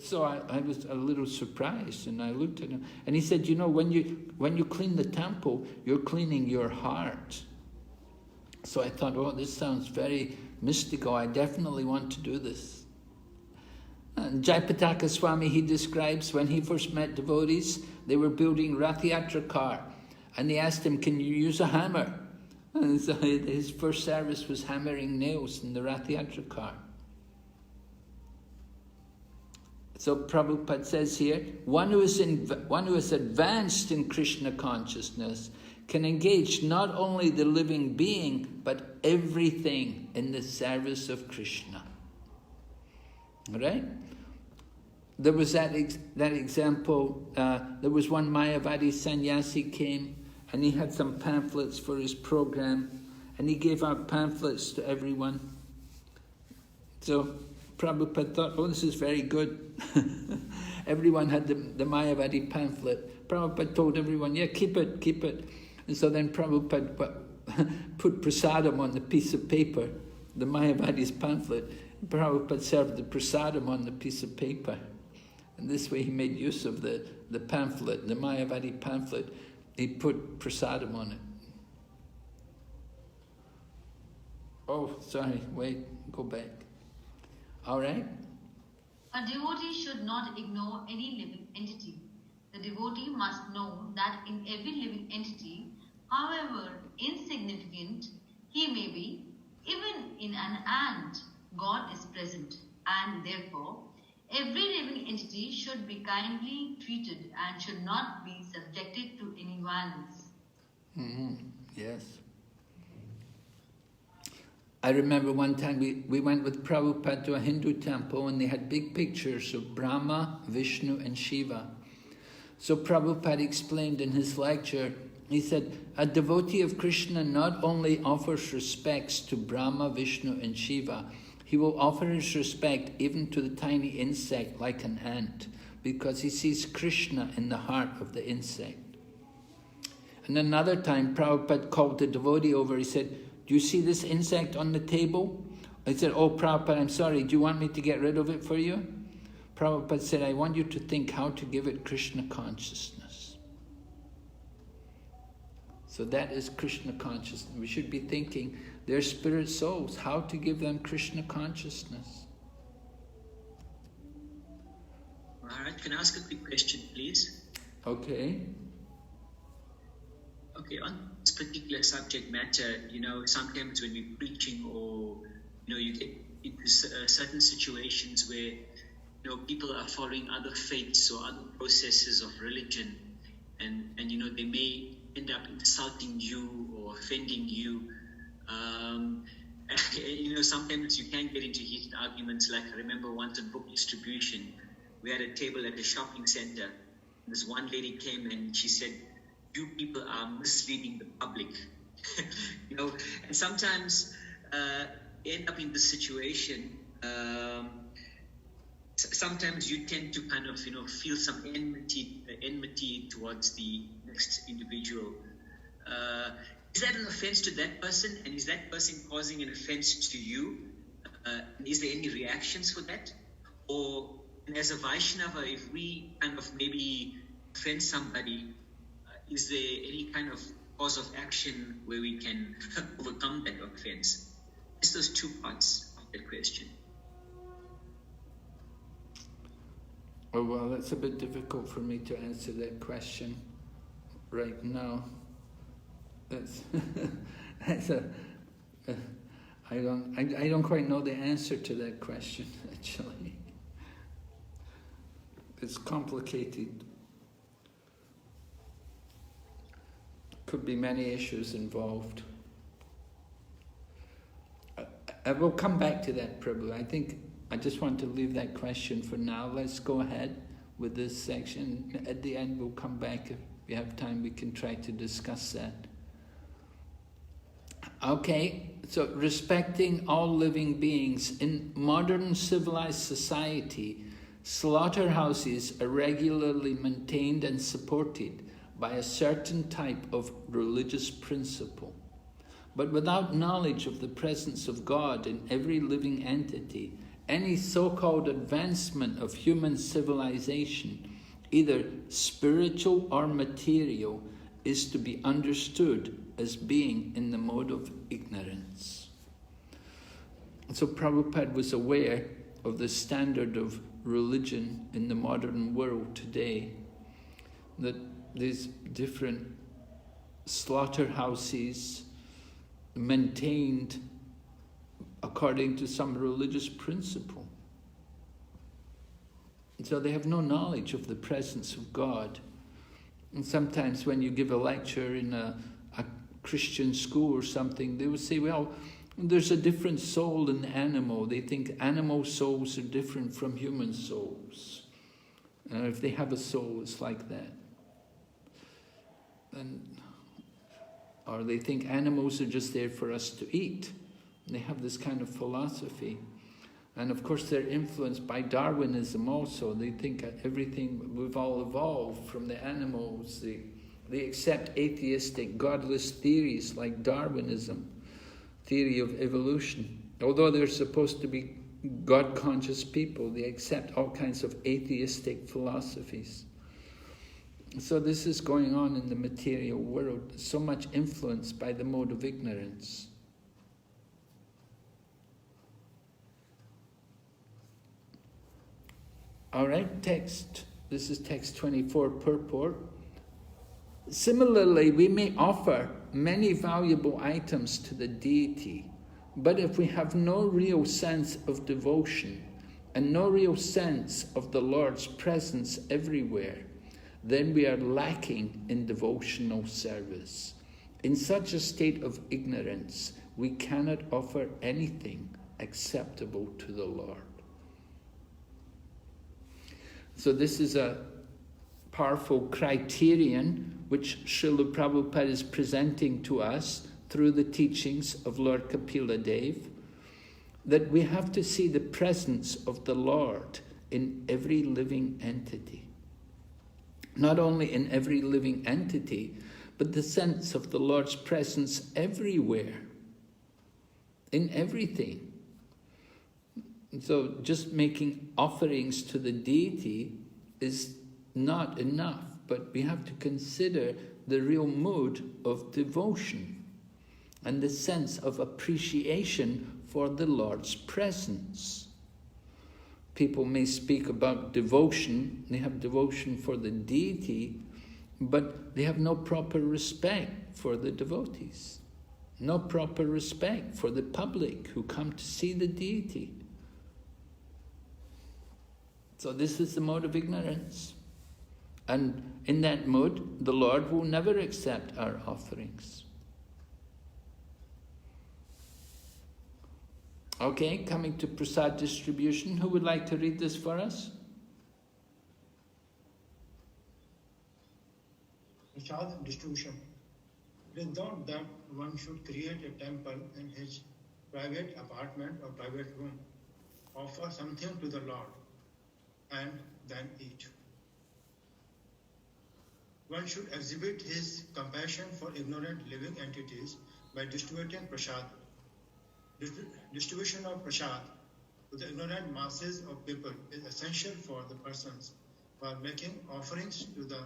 So I was a little surprised, and I looked at him, and he said, when you clean the temple, you're cleaning your heart. So I thought, this sounds very mystical. I definitely want to do this. And Jayapataka Swami, he describes when he first met devotees, they were building Rath Yatra car, and they asked him, can you use a hammer? And so his first service was hammering nails in the Rath Yatra car. So Prabhupada says here, one who is advanced in Krishna consciousness can engage not only the living being, but everything in the service of Krishna. Right? There was that example, there was one Mayavadi sannyasi came, and he had some pamphlets for his program, and he gave out pamphlets to everyone. So Prabhupada thought, this is very good. Everyone had the Mayavadi pamphlet. Prabhupada told everyone, keep it. And so then Prabhupada put prasadam on the piece of paper, the Mayavadi's pamphlet. Prabhupada served the prasadam on the piece of paper. And this way he made use of the pamphlet, the Mayavadi pamphlet. He put prasadam on it. Oh, sorry, wait, go back. All right.
A devotee should not ignore any living entity. The devotee must know that in every living entity, however insignificant he may be, even in an ant, God is present, and therefore every living entity should be kindly treated and should not be subjected to any violence.
Yes. I remember one time we went with Prabhupada to a Hindu temple and they had big pictures of Brahma, Vishnu and Shiva. So Prabhupada explained in his lecture, he said, a devotee of Krishna not only offers respects to Brahma, Vishnu and Shiva, he will offer his respect even to the tiny insect like an ant, because he sees Krishna in the heart of the insect. And another time, Prabhupada called the devotee over, he said, do you see this insect on the table? I said, oh Prabhupada, I'm sorry, do you want me to get rid of it for you? Prabhupada said, I want you to think how to give it Krishna consciousness. So that is Krishna consciousness. We should be thinking, they're spirit souls, how to give them Krishna consciousness.
Maharaj, can I ask a quick question, please?
Okay.
Okay, on this particular subject matter, sometimes when we're preaching or, you get into certain situations where, people are following other faiths or other processes of religion and they may end up insulting you or offending you. Sometimes you can get into heated arguments. Like I remember once in book distribution, we had a table at a shopping center. This one lady came and she said, you people are misleading the public. And sometimes end up in this situation. Sometimes you tend to kind of, feel some enmity towards the next individual. Is that an offense to that person? And is that person causing an offense to you? Is there any reactions for that? Or as a Vaishnava, if we kind of maybe offend somebody, is there any kind of cause of action where we can overcome that offense? Just those two parts of that question.
Oh, well, that's a bit difficult for me to answer that question right now. I don't quite know the answer to that question, actually. It's complicated. Could be many issues involved. I will come back to that, Prabhu. I think I just want to leave that question for now. Let's go ahead with this section. At the end, we'll come back. If we have time, we can try to discuss that. Okay, so respecting all living beings. In modern civilized society, slaughterhouses are regularly maintained and supported by a certain type of religious principle. But without knowledge of the presence of God in every living entity, any so-called advancement of human civilization, either spiritual or material, is to be understood as being in the mode of ignorance. So Prabhupada was aware of the standard of religion in the modern world today, that these different slaughterhouses maintained according to some religious principle. And so they have no knowledge of the presence of God. And sometimes when you give a lecture in a Christian school or something, they will say, well, there's a different soul in the animal. They think animal souls are different from human souls. And if they have a soul, it's like that. Or they think animals are just there for us to eat. And they have this kind of philosophy. And of course they're influenced by Darwinism also. They think everything, we've all evolved from the animals. They accept atheistic, godless theories like Darwinism, theory of evolution. Although they're supposed to be God-conscious people, they accept all kinds of atheistic philosophies. So this is going on in the material world, so much influenced by the mode of ignorance. All right, text. This is text 24, purport. Similarly, we may offer many valuable items to the deity, but if we have no real sense of devotion and no real sense of the Lord's presence everywhere, then we are lacking in devotional service. In such a state of ignorance, we cannot offer anything acceptable to the Lord. So this is a powerful criterion which Srila Prabhupada is presenting to us through the teachings of Lord Kapila Dev, that we have to see the presence of the Lord in every living entity. Not only in every living entity, but the sense of the Lord's presence everywhere, in everything. So just making offerings to the deity is not enough, but we have to consider the real mood of devotion and the sense of appreciation for the Lord's presence. People may speak about devotion, they have devotion for the deity, but they have no proper respect for the devotees, no proper respect for the public who come to see the deity. So this is the mode of ignorance. And in that mode, the Lord will never accept our offerings. Okay, coming to prasad distribution. Who would like to read this for us?
Prasad distribution. It is not that one should create a temple in his private apartment or private room, offer something to the Lord, and then eat. One should exhibit his compassion for ignorant living entities by distributing prasad. Distribution of prasad to the ignorant masses of people is essential for the persons who are making offerings to the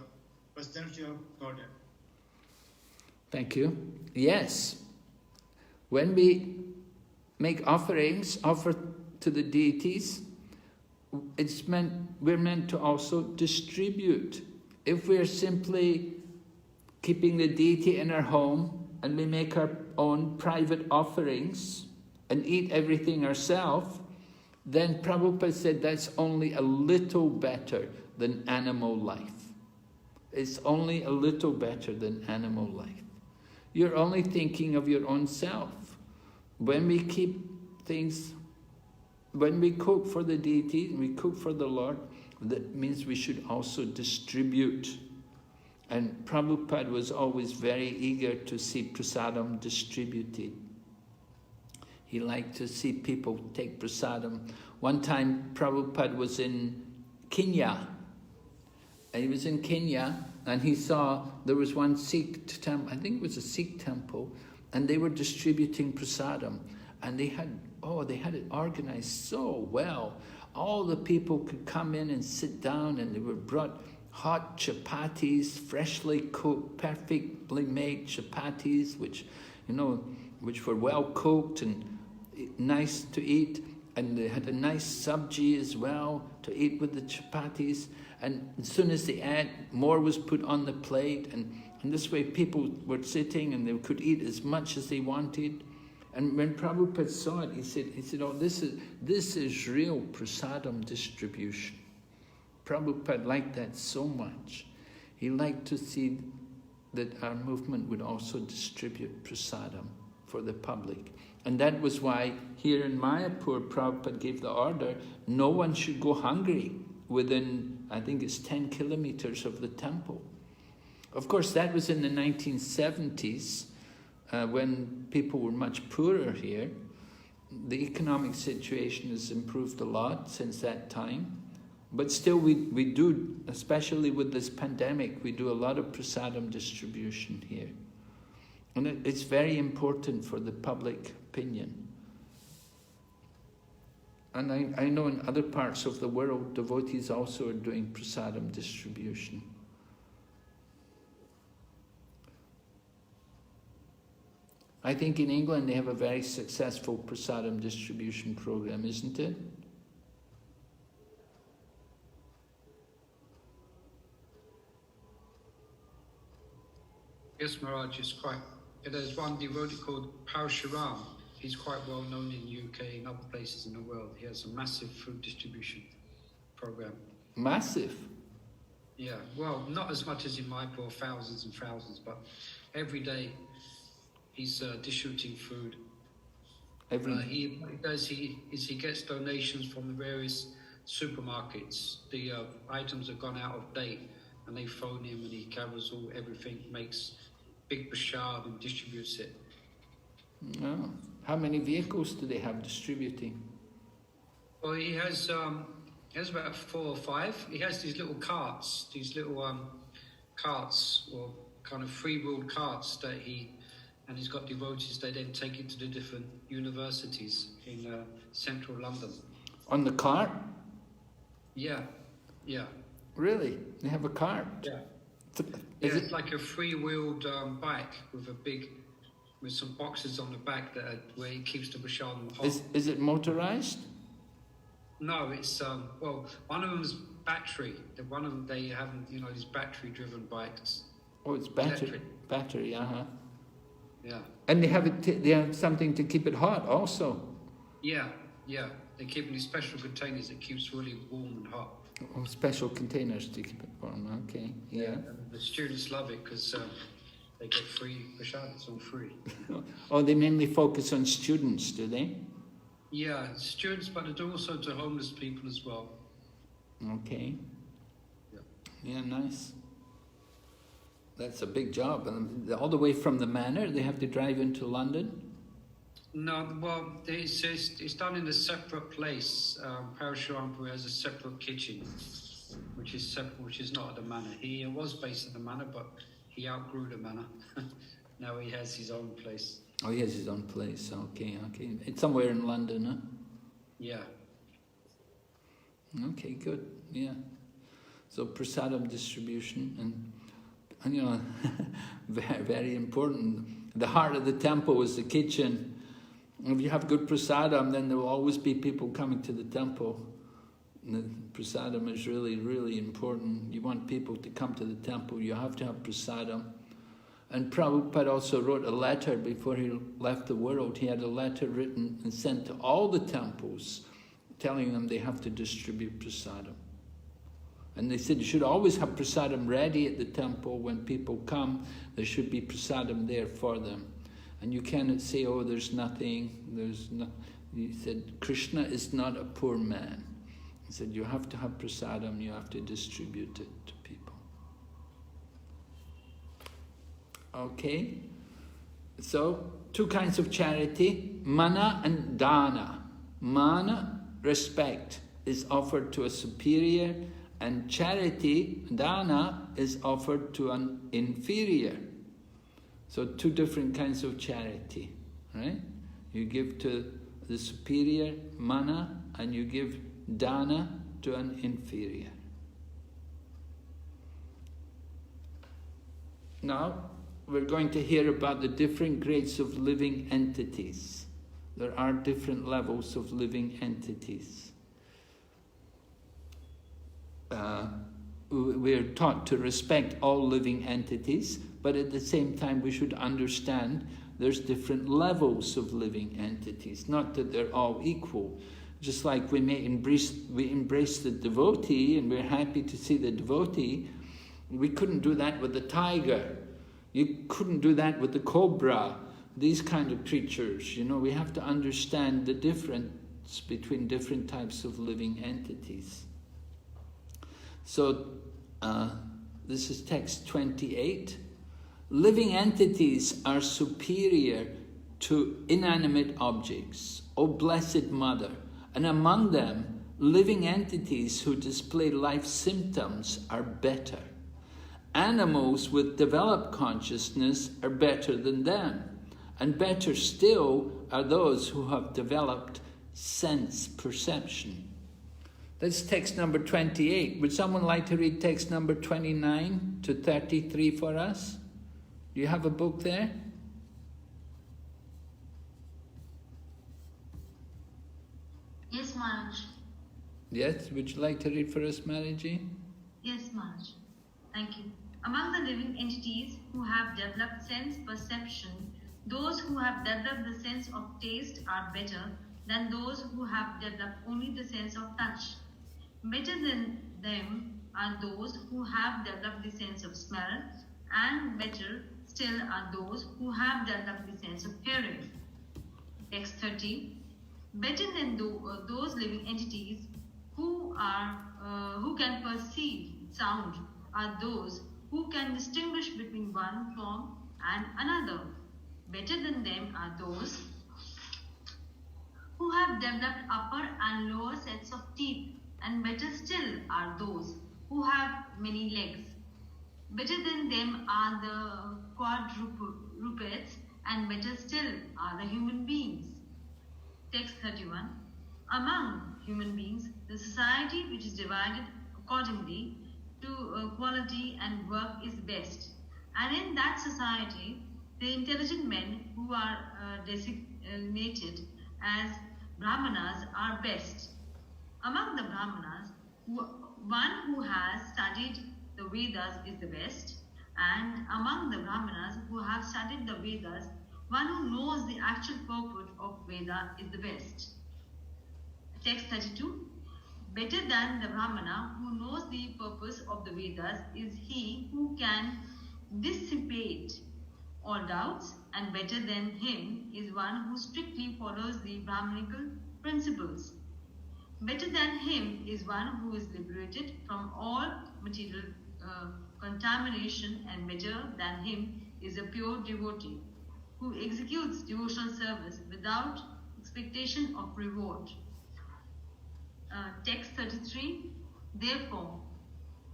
personality of Godhead.
Thank you. Yes, when we make offerings, offer to the deities, we're meant to also distribute. If we're simply keeping the deity in our home and we make our own private offerings and eat everything ourselves, then Prabhupada said that's only a little better than animal life. It's only a little better than animal life. You're only thinking of your own self. When we keep things, when we cook for the deity, we cook for the Lord, that means we should also distribute. And Prabhupada was always very eager to see prasadam distributed. He liked to see people take prasadam. One time Prabhupada was in Kenya. And he was in Kenya and he saw there was one Sikh temple, I think it was a Sikh temple, and they were distributing prasadam. And they had it organized so well. All the people could come in and sit down, and they were brought hot chapatis, freshly cooked, perfectly made chapatis, which were well cooked and nice to eat. And they had a nice sabji as well to eat with the chapatis. And as soon as they ate, more was put on the plate. And this way people were sitting and they could eat as much as they wanted. And when Prabhupada saw it, he said, oh, this is real prasadam distribution. Prabhupada liked that so much. He liked to see that our movement would also distribute prasadam for the public. And that was why here in Mayapur, Prabhupada gave the order, no one should go hungry within, I think it's 10 kilometers of the temple. Of course, that was in the 1970s, when people were much poorer here. The economic situation has improved a lot since that time. But still we do, especially with this pandemic, we do a lot of prasadam distribution here. And it's very important for the public opinion. And I know in other parts of the world, devotees also are doing prasadam distribution. I think in England they have a very successful prasadam distribution program, isn't it?
Yes, Maharaj is quite. There's one devotee called Parshuram. He's quite well known in the UK and other places in the world. He has a massive food distribution program.
Massive?
Yeah, well, not as much as in Mayapur, thousands and thousands, but every day he's distributing food. What he does, he gets donations from the various supermarkets. The items have gone out of date, and they phone him, and he gathers everything, makes big prasad and distributes it.
Oh. How many vehicles do they have distributing?
Well, he has about 4 or 5. He has these little carts, or kind of free-wheeled carts that and he's got devotees. They then take it to the different universities in central London.
On the cart?
Yeah.
Really? They have a cart?
Yeah. It's like a free-wheeled bike with some boxes on the back where he keeps the prasad hot.
Is it motorized?
No, it's one of them's battery. One of them they have, these battery-driven bikes.
Oh, it's battery. Battery,
Yeah.
And they have something to keep it hot also.
Yeah. They keep it in special containers that keeps really warm and hot.
Oh, special containers to keep it warm. Okay. Yeah.
And the students love it because they get free prasad. It's all free.
Oh, they mainly focus on students, do they?
Yeah, students, but they do also to homeless people as well.
Okay. Yeah, nice. That's a big job. All the way from the manor, they have to drive into London?
No, well, it's done in a separate place. Parashurampu has a separate kitchen, which is not at the manor. He was based at the manor, but he outgrew the manor. Now he has his own place.
Oh, he has his own place. Okay. It's somewhere in London, huh?
Yeah.
Okay, good. Yeah. So prasadam distribution and very, very important. The heart of the temple is the kitchen. If you have good prasadam, then there will always be people coming to the temple. And the prasadam is really, really important. You want people to come to the temple, you have to have prasadam. And Prabhupada also wrote a letter before he left the world. He had a letter written and sent to all the temples, telling them they have to distribute prasadam. And they said you should always have prasadam ready at the temple. When people come, there should be prasadam there for them. And you cannot say, oh, there's nothing, He said, Krishna is not a poor man. He said, you have to have prasadam, you have to distribute it to people. Okay? So, 2 kinds of charity, mana and dana. Mana, respect, is offered to a superior, and charity, dana, is offered to an inferior. So 2 different kinds of charity, right? You give to the superior, mana, and you give dana to an inferior. Now, we're going to hear about the different grades of living entities. There are different levels of living entities. We're taught to respect all living entities, but at the same time we should understand there's different levels of living entities, not that they're all equal. Just like we embrace the devotee and we're happy to see the devotee, we couldn't do that with the tiger. You couldn't do that with the cobra, these kind of creatures. We have to understand the difference between different types of living entities. So, this is text 28. Living entities are superior to inanimate objects, O Blessed Mother, and among them, living entities who display life symptoms are better. Animals with developed consciousness are better than them, and better still are those who have developed sense perception. That's text number 28. Would someone like to read text number 29 to 33 for us? Do you have a book there?
Yes, Maharaj.
Yes, would you like to read for us, Maraji?
Yes, Maharaj. Thank you. Among the living entities who have developed sense perception, those who have developed the sense of taste are better than those who have developed only the sense of touch. Better than them are those who have developed the sense of smell, and better still are those who have developed the sense of hearing. Text 30. Better than those living entities who can perceive sound are those who can distinguish between one form and another. Better than them are those who have developed upper and lower sets of teeth, and better still are those who have many legs. Better than them are the quadrupeds, and better still are the human beings. Text 31. Among human beings, the society which is divided accordingly to quality and work is best. And in that society, the intelligent men who are designated as Brahmanas are best. Among the Brahmanas, one who has studied the Vedas is the best, and among the Brahmanas who have studied the Vedas, one who knows the actual purport of Veda is the best. Text 32. Better than the Brahmana who knows the purpose of the Vedas is he who can dissipate all doubts, and better than him is one who strictly follows the Brahmanical principles. Better than him is one who is liberated from all material contamination, and better than him is a pure devotee who executes devotional service without expectation of reward. Text 33. Therefore,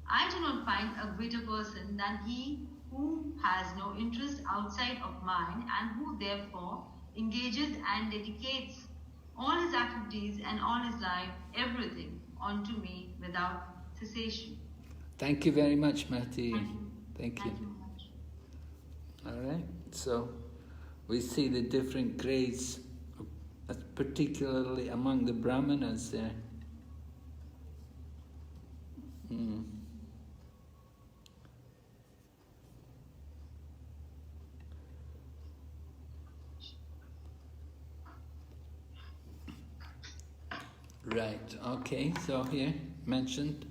I do not find a greater person than he who has no interest outside of mine, and who therefore engages and dedicates all his activities and all his life, everything, unto me without cessation.
Thank you very much, Mati. Thank you. All right, so we see the different grades, particularly among the Brahmanas there. Right, okay, so here mentioned,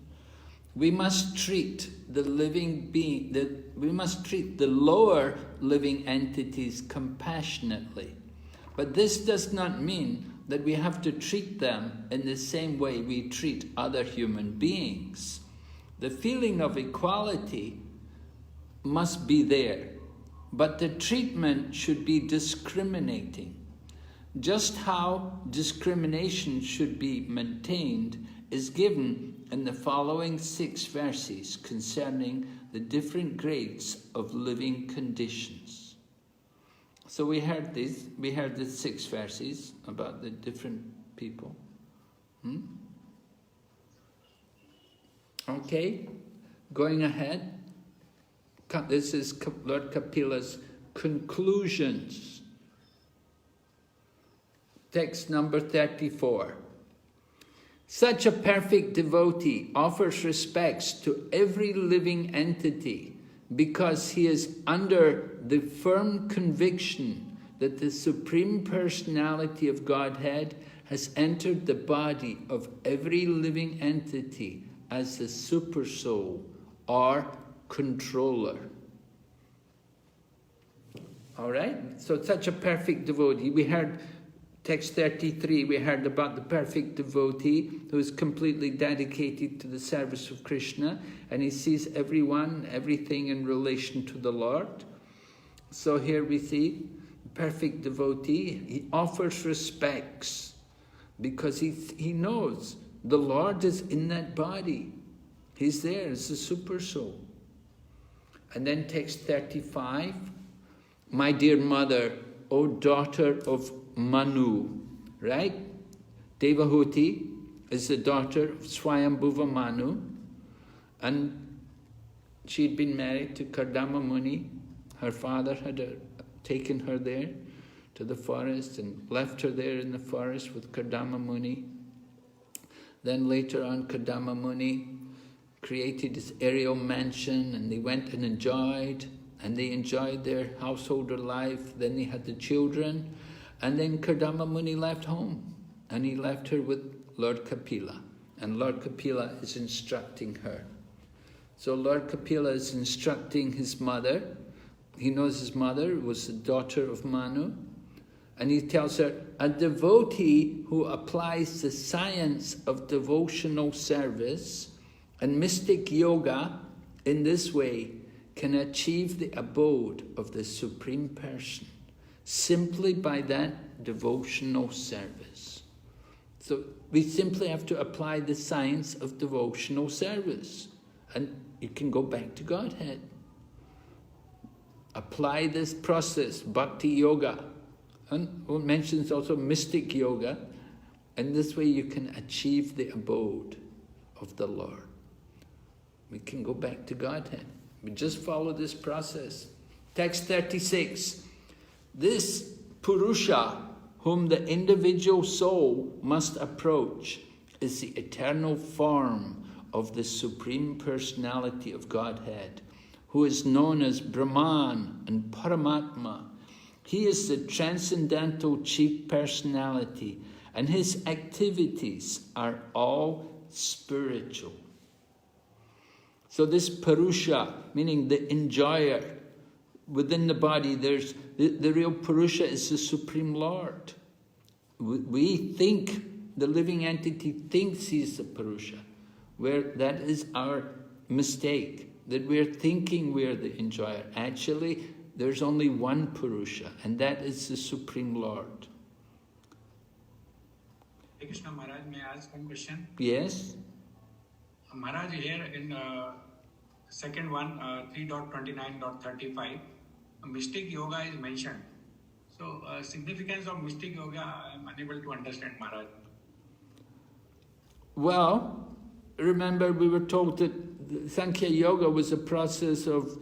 we must treat the living being, we must treat the lower living entities compassionately. But this does not mean that we have to treat them in the same way we treat other human beings. The feeling of equality must be there, but the treatment should be discriminating. Just how discrimination should be maintained is given in the following 6 verses concerning the different grades of living conditions. So we heard the 6 verses about the different people. Okay, going ahead. This is Lord Kapila's conclusions. Text number 34. Such a perfect devotee offers respects to every living entity because he is under the firm conviction that the Supreme Personality of Godhead has entered the body of every living entity as the Supersoul or controller. All right? So such a perfect devotee. We heard text 33, we heard about the perfect devotee who is completely dedicated to the service of Krishna, and he sees everyone, everything in relation to the Lord. So here we see the perfect devotee, he offers respects because he knows the Lord is in that body. He's there as the super soul. And then text 35, my dear mother, O daughter of Manu, right? Devahuti is the daughter of Swayambhuva Manu, and she'd been married to Kardama Muni. Her father had taken her there to the forest and left her there in the forest with Kardama Muni. Then later on, Kardama Muni created this aerial mansion, and they went and enjoyed their householder life. Then they had the children, and then Kardama Muni left home, and he left her with Lord Kapila, and Lord Kapila is instructing her. So Lord Kapila is instructing his mother. He knows his mother was the daughter of Manu, and he tells her, a devotee who applies the science of devotional service and mystic yoga in this way can achieve the abode of the Supreme Person simply by that devotional service. So we simply have to apply the science of devotional service, and you can go back to Godhead. Apply this process, Bhakti Yoga. And it mentions also mystic yoga, and this way you can achieve the abode of the Lord. We can go back to Godhead. We just follow this process. Text 36. This Purusha, whom the individual soul must approach, is the eternal form of the Supreme Personality of Godhead, who is known as Brahman and Paramatma. He is the transcendental chief personality, and his activities are all spiritual. So this Purusha, meaning the enjoyer, within the body, there's the real Purusha is the Supreme Lord. We think, the living entity thinks he's the Purusha, where that is our mistake, that we're thinking we're the enjoyer. Actually, there's only one Purusha, and that is the Supreme Lord.
Hey Krishna Maharaj, may I ask one question?
Yes?
Maharaj, here in second one, 3.29.35, mystic yoga is mentioned. So, significance of mystic yoga, I am unable to understand, Maharaj.
Well, remember we were told that Sankhya Yoga was a process of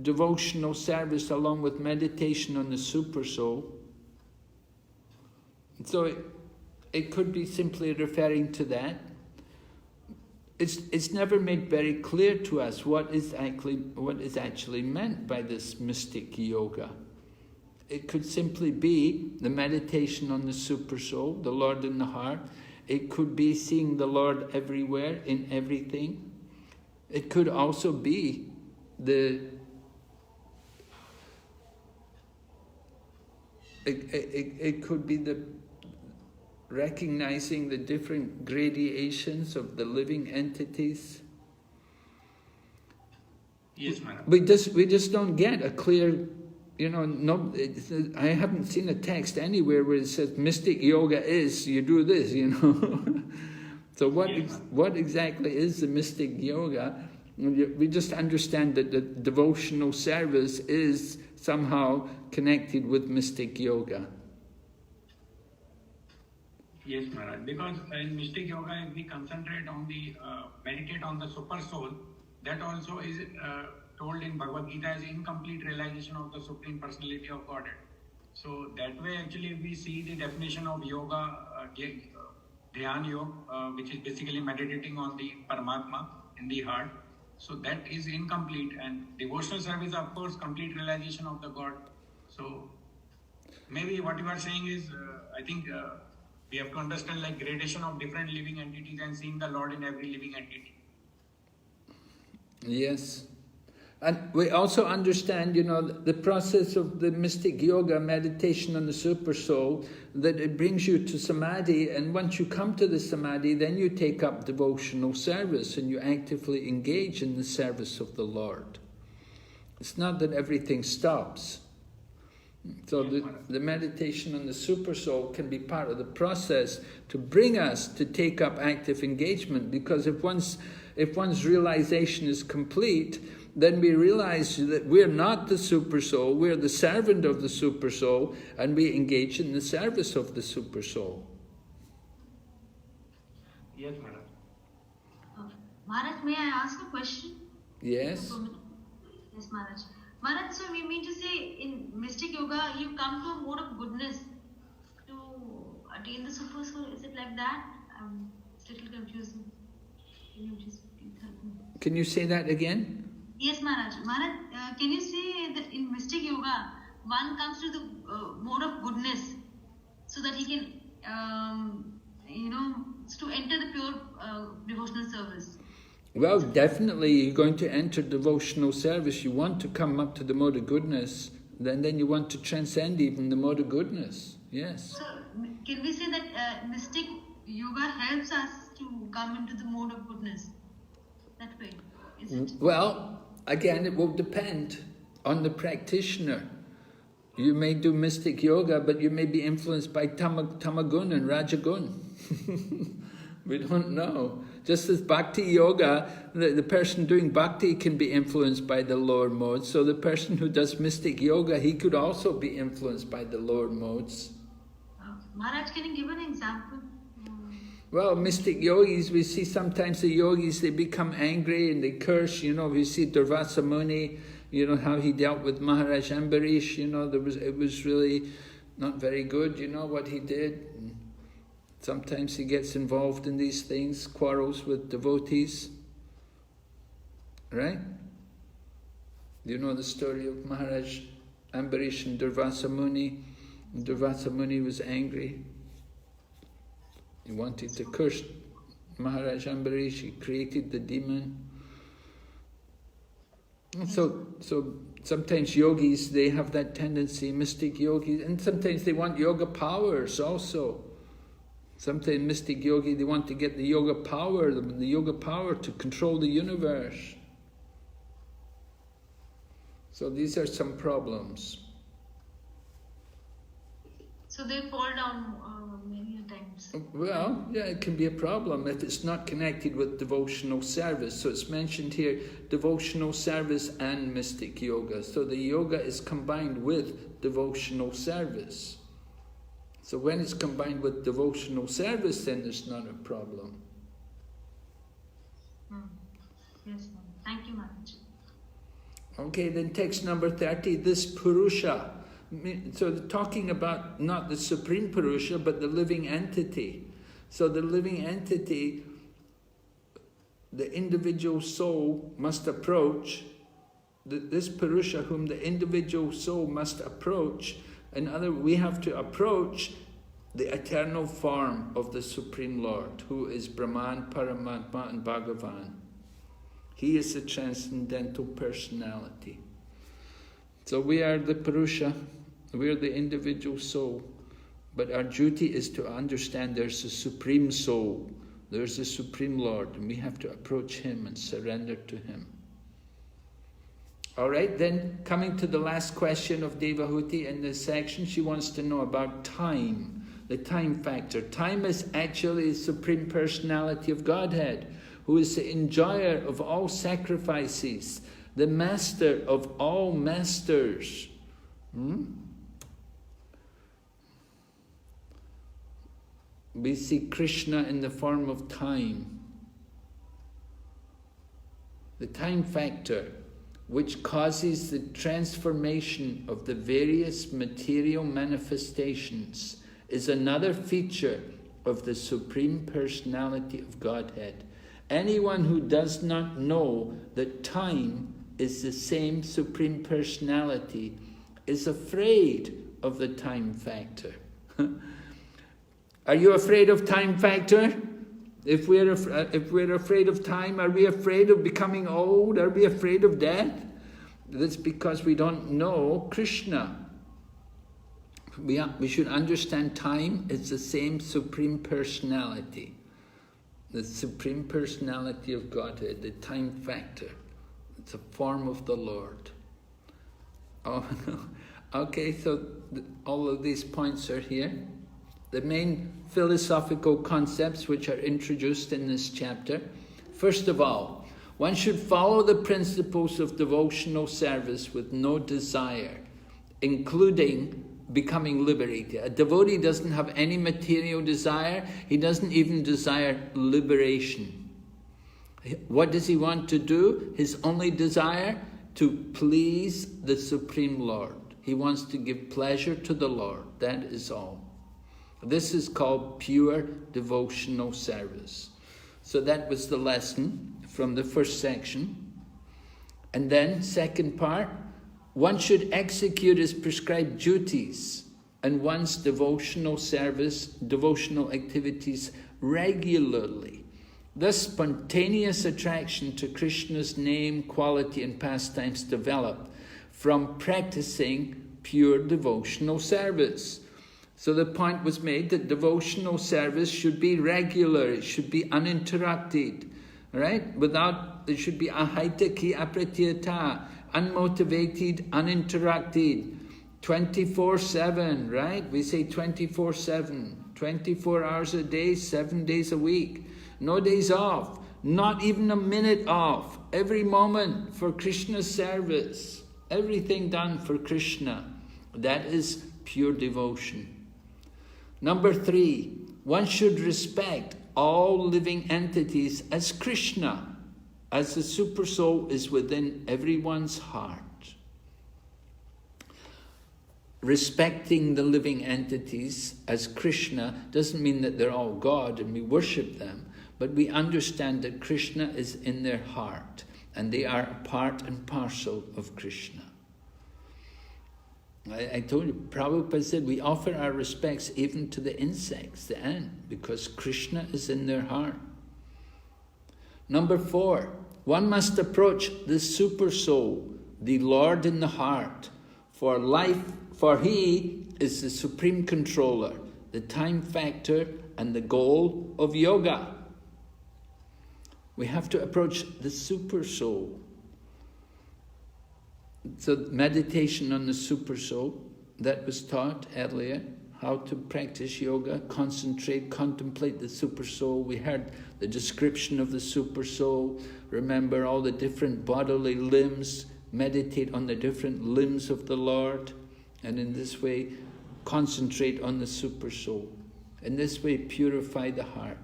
devotional service along with meditation on the Super Soul. So it could be simply referring to that. It's never made very clear to us what is actually meant by this mystic yoga. It could simply be the meditation on the Super Soul, the Lord in the heart. It could be seeing the Lord everywhere, in everything. It could also be it could be the recognizing the different gradations of the living entities.
Yes, madam.
We just don't get a clear, I haven't seen a text anywhere where it says mystic yoga is, you do this, So what exactly is the mystic yoga? We just understand that the devotional service is somehow connected with mystic yoga.
Yes, Maharaj. Because in mystic yoga, if we concentrate on the, meditate on the super soul, that also is told in Bhagavad Gita as incomplete realization of the Supreme Personality of Godhead. So that way, actually, we see the definition of yoga, Dhyan Yoga, which is basically meditating on the Paramatma in the heart. So that is incomplete, and devotional service, of course, complete realization of the God. So maybe what you are saying is, I think we have to understand like gradation of different living entities and seeing the Lord in every living entity.
Yes. And we also understand, the process of the mystic yoga, meditation on the super soul, that it brings you to samadhi, and once you come to the samadhi, then you take up devotional service and you actively engage in the service of the Lord. It's not that everything stops. So the meditation on the super soul can be part of the process to bring us to take up active engagement, because if one's realization is complete, then we realize that we're not the super soul, we're the servant of the super soul, and we engage in the service of the super soul.
Yes, Maharaj.
Maharaj, may I ask a question?
Yes.
Yes, Maharaj. Maharaj, so we mean to say in mystic yoga, you come to a mode of goodness to attain the super soul. Is it like that? It's a little confusing. Can you just...
Can you say that again?
Yes, Maharaj. Maharaj, can you say that in mystic yoga, one comes to the mode of goodness so that he can, to enter the pure devotional service?
Well, definitely you're going to enter devotional service. You want to come up to the mode of goodness, then you want to transcend even the mode of goodness. Yes.
So, can we say that mystic yoga helps us to come into the mode of goodness? That way, is it?
Well, again, it will depend on the practitioner. You may do mystic yoga, but you may be influenced by tamagun and rajagun. We don't know. Just as bhakti yoga, the person doing bhakti can be influenced by the lower modes. So the person who does mystic yoga, he could also be influenced by the lower modes.
Maharaj, can you give an example?
Well, mystic yogis, we see sometimes the yogis, they become angry and they curse. We see Durvasa Muni, how he dealt with Maharaj Ambarish. It was really not very good, what he did. And sometimes he gets involved in these things, quarrels with devotees. Right? You know the story of Maharaj Ambarish and Durvasa Muni. And Durvasa Muni was angry. He wanted to curse Maharaj Ambarish. He created the demon. So sometimes yogis, they have that tendency, mystic yogis, and sometimes they want yoga powers also. Sometimes mystic yogi, they want to get the yoga power to control the universe. So these are some problems.
So they fall down many times.
Well, yeah, it can be a problem if it's not connected with devotional service. So it's mentioned here, devotional service and mystic yoga. So the yoga is combined with devotional service. So when it's combined with devotional service, then there's not a problem.
Yes, thank you, Maharaj.
Okay, then text number 30, this Purusha. So they're talking about not the Supreme Purusha, but the living entity. So the living entity, the individual soul must approach, this Purusha whom the individual soul must approach. We have to approach the eternal form of the Supreme Lord, who is Brahman, Paramatma and Bhagavan. He is the transcendental personality. So we are the Purusha, we are the individual soul, but our duty is to understand there's a Supreme Soul, there's a Supreme Lord, and we have to approach Him and surrender to Him. All right, then coming to the last question of Devahuti in this section, she wants to know about time, the time factor. Time is actually the Supreme Personality of Godhead, who is the enjoyer of all sacrifices, the master of all masters. We see Krishna in the form of time. The time factor, which causes the transformation of the various material manifestations, is another feature of the Supreme Personality of Godhead. Anyone who does not know that time is the same Supreme Personality is afraid of the time factor. Are you afraid of time factor? If we're afraid of time, are we afraid of becoming old? Are we afraid of death? That's because we don't know Krishna. We should understand time is the same Supreme Personality. The Supreme Personality of Godhead, the time factor. It's a form of the Lord. Oh, okay, so all of these points are here. The main philosophical concepts which are introduced in this chapter. First of all, one should follow the principles of devotional service with no desire, including becoming liberated. A devotee doesn't have any material desire. He doesn't even desire liberation. What does he want to do? His only desire? To please the Supreme Lord. He wants to give pleasure to the Lord. That is all. This is called pure devotional service. So that was the lesson from the first section. And then, second part, one should execute his prescribed duties and one's devotional service, devotional activities regularly. Thus, spontaneous attraction to Krishna's name, quality and pastimes develop from practicing pure devotional service. So the point was made that devotional service should be regular, it should be uninterrupted, right? There should be ahaitaki apratiyata, unmotivated, uninterrupted, 24/7, right? We say 24/7, 24 hours a day, 7 days a week. No days off, not even a minute off. Every moment for Krishna's service. Everything done for Krishna. That is pure devotion. Number 3, one should respect all living entities as Krishna, as the super soul is within everyone's heart. Respecting the living entities as Krishna doesn't mean that they're all God and we worship them, but we understand that Krishna is in their heart and they are a part and parcel of Krishna. I told you, Prabhupada said we offer our respects even to the insects, the ant, because Krishna is in their heart. Number 4, one must approach the super soul, the Lord in the heart, for he is the supreme controller, the time factor and the goal of yoga. We have to approach the super soul. So meditation on the super soul, that was taught earlier, how to practice yoga, concentrate, contemplate the super soul. We heard the description of the super soul, remember all the different bodily limbs, meditate on the different limbs of the Lord, and in this way concentrate on the super soul. In this way purify the heart.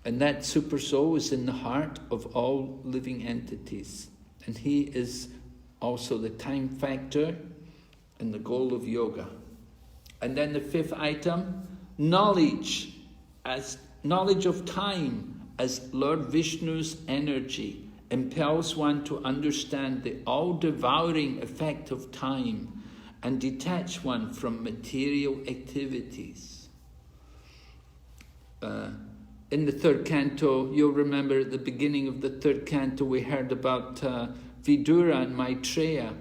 And that super soul is in the heart of all living entities. And he is also the time factor and the goal of yoga. And then the 5th item, knowledge of time as Lord Vishnu's energy impels one to understand the all-devouring effect of time and detach one from material activities. In the 3rd canto, you'll remember at the beginning of the 3rd canto we heard about Vidura and Maitreya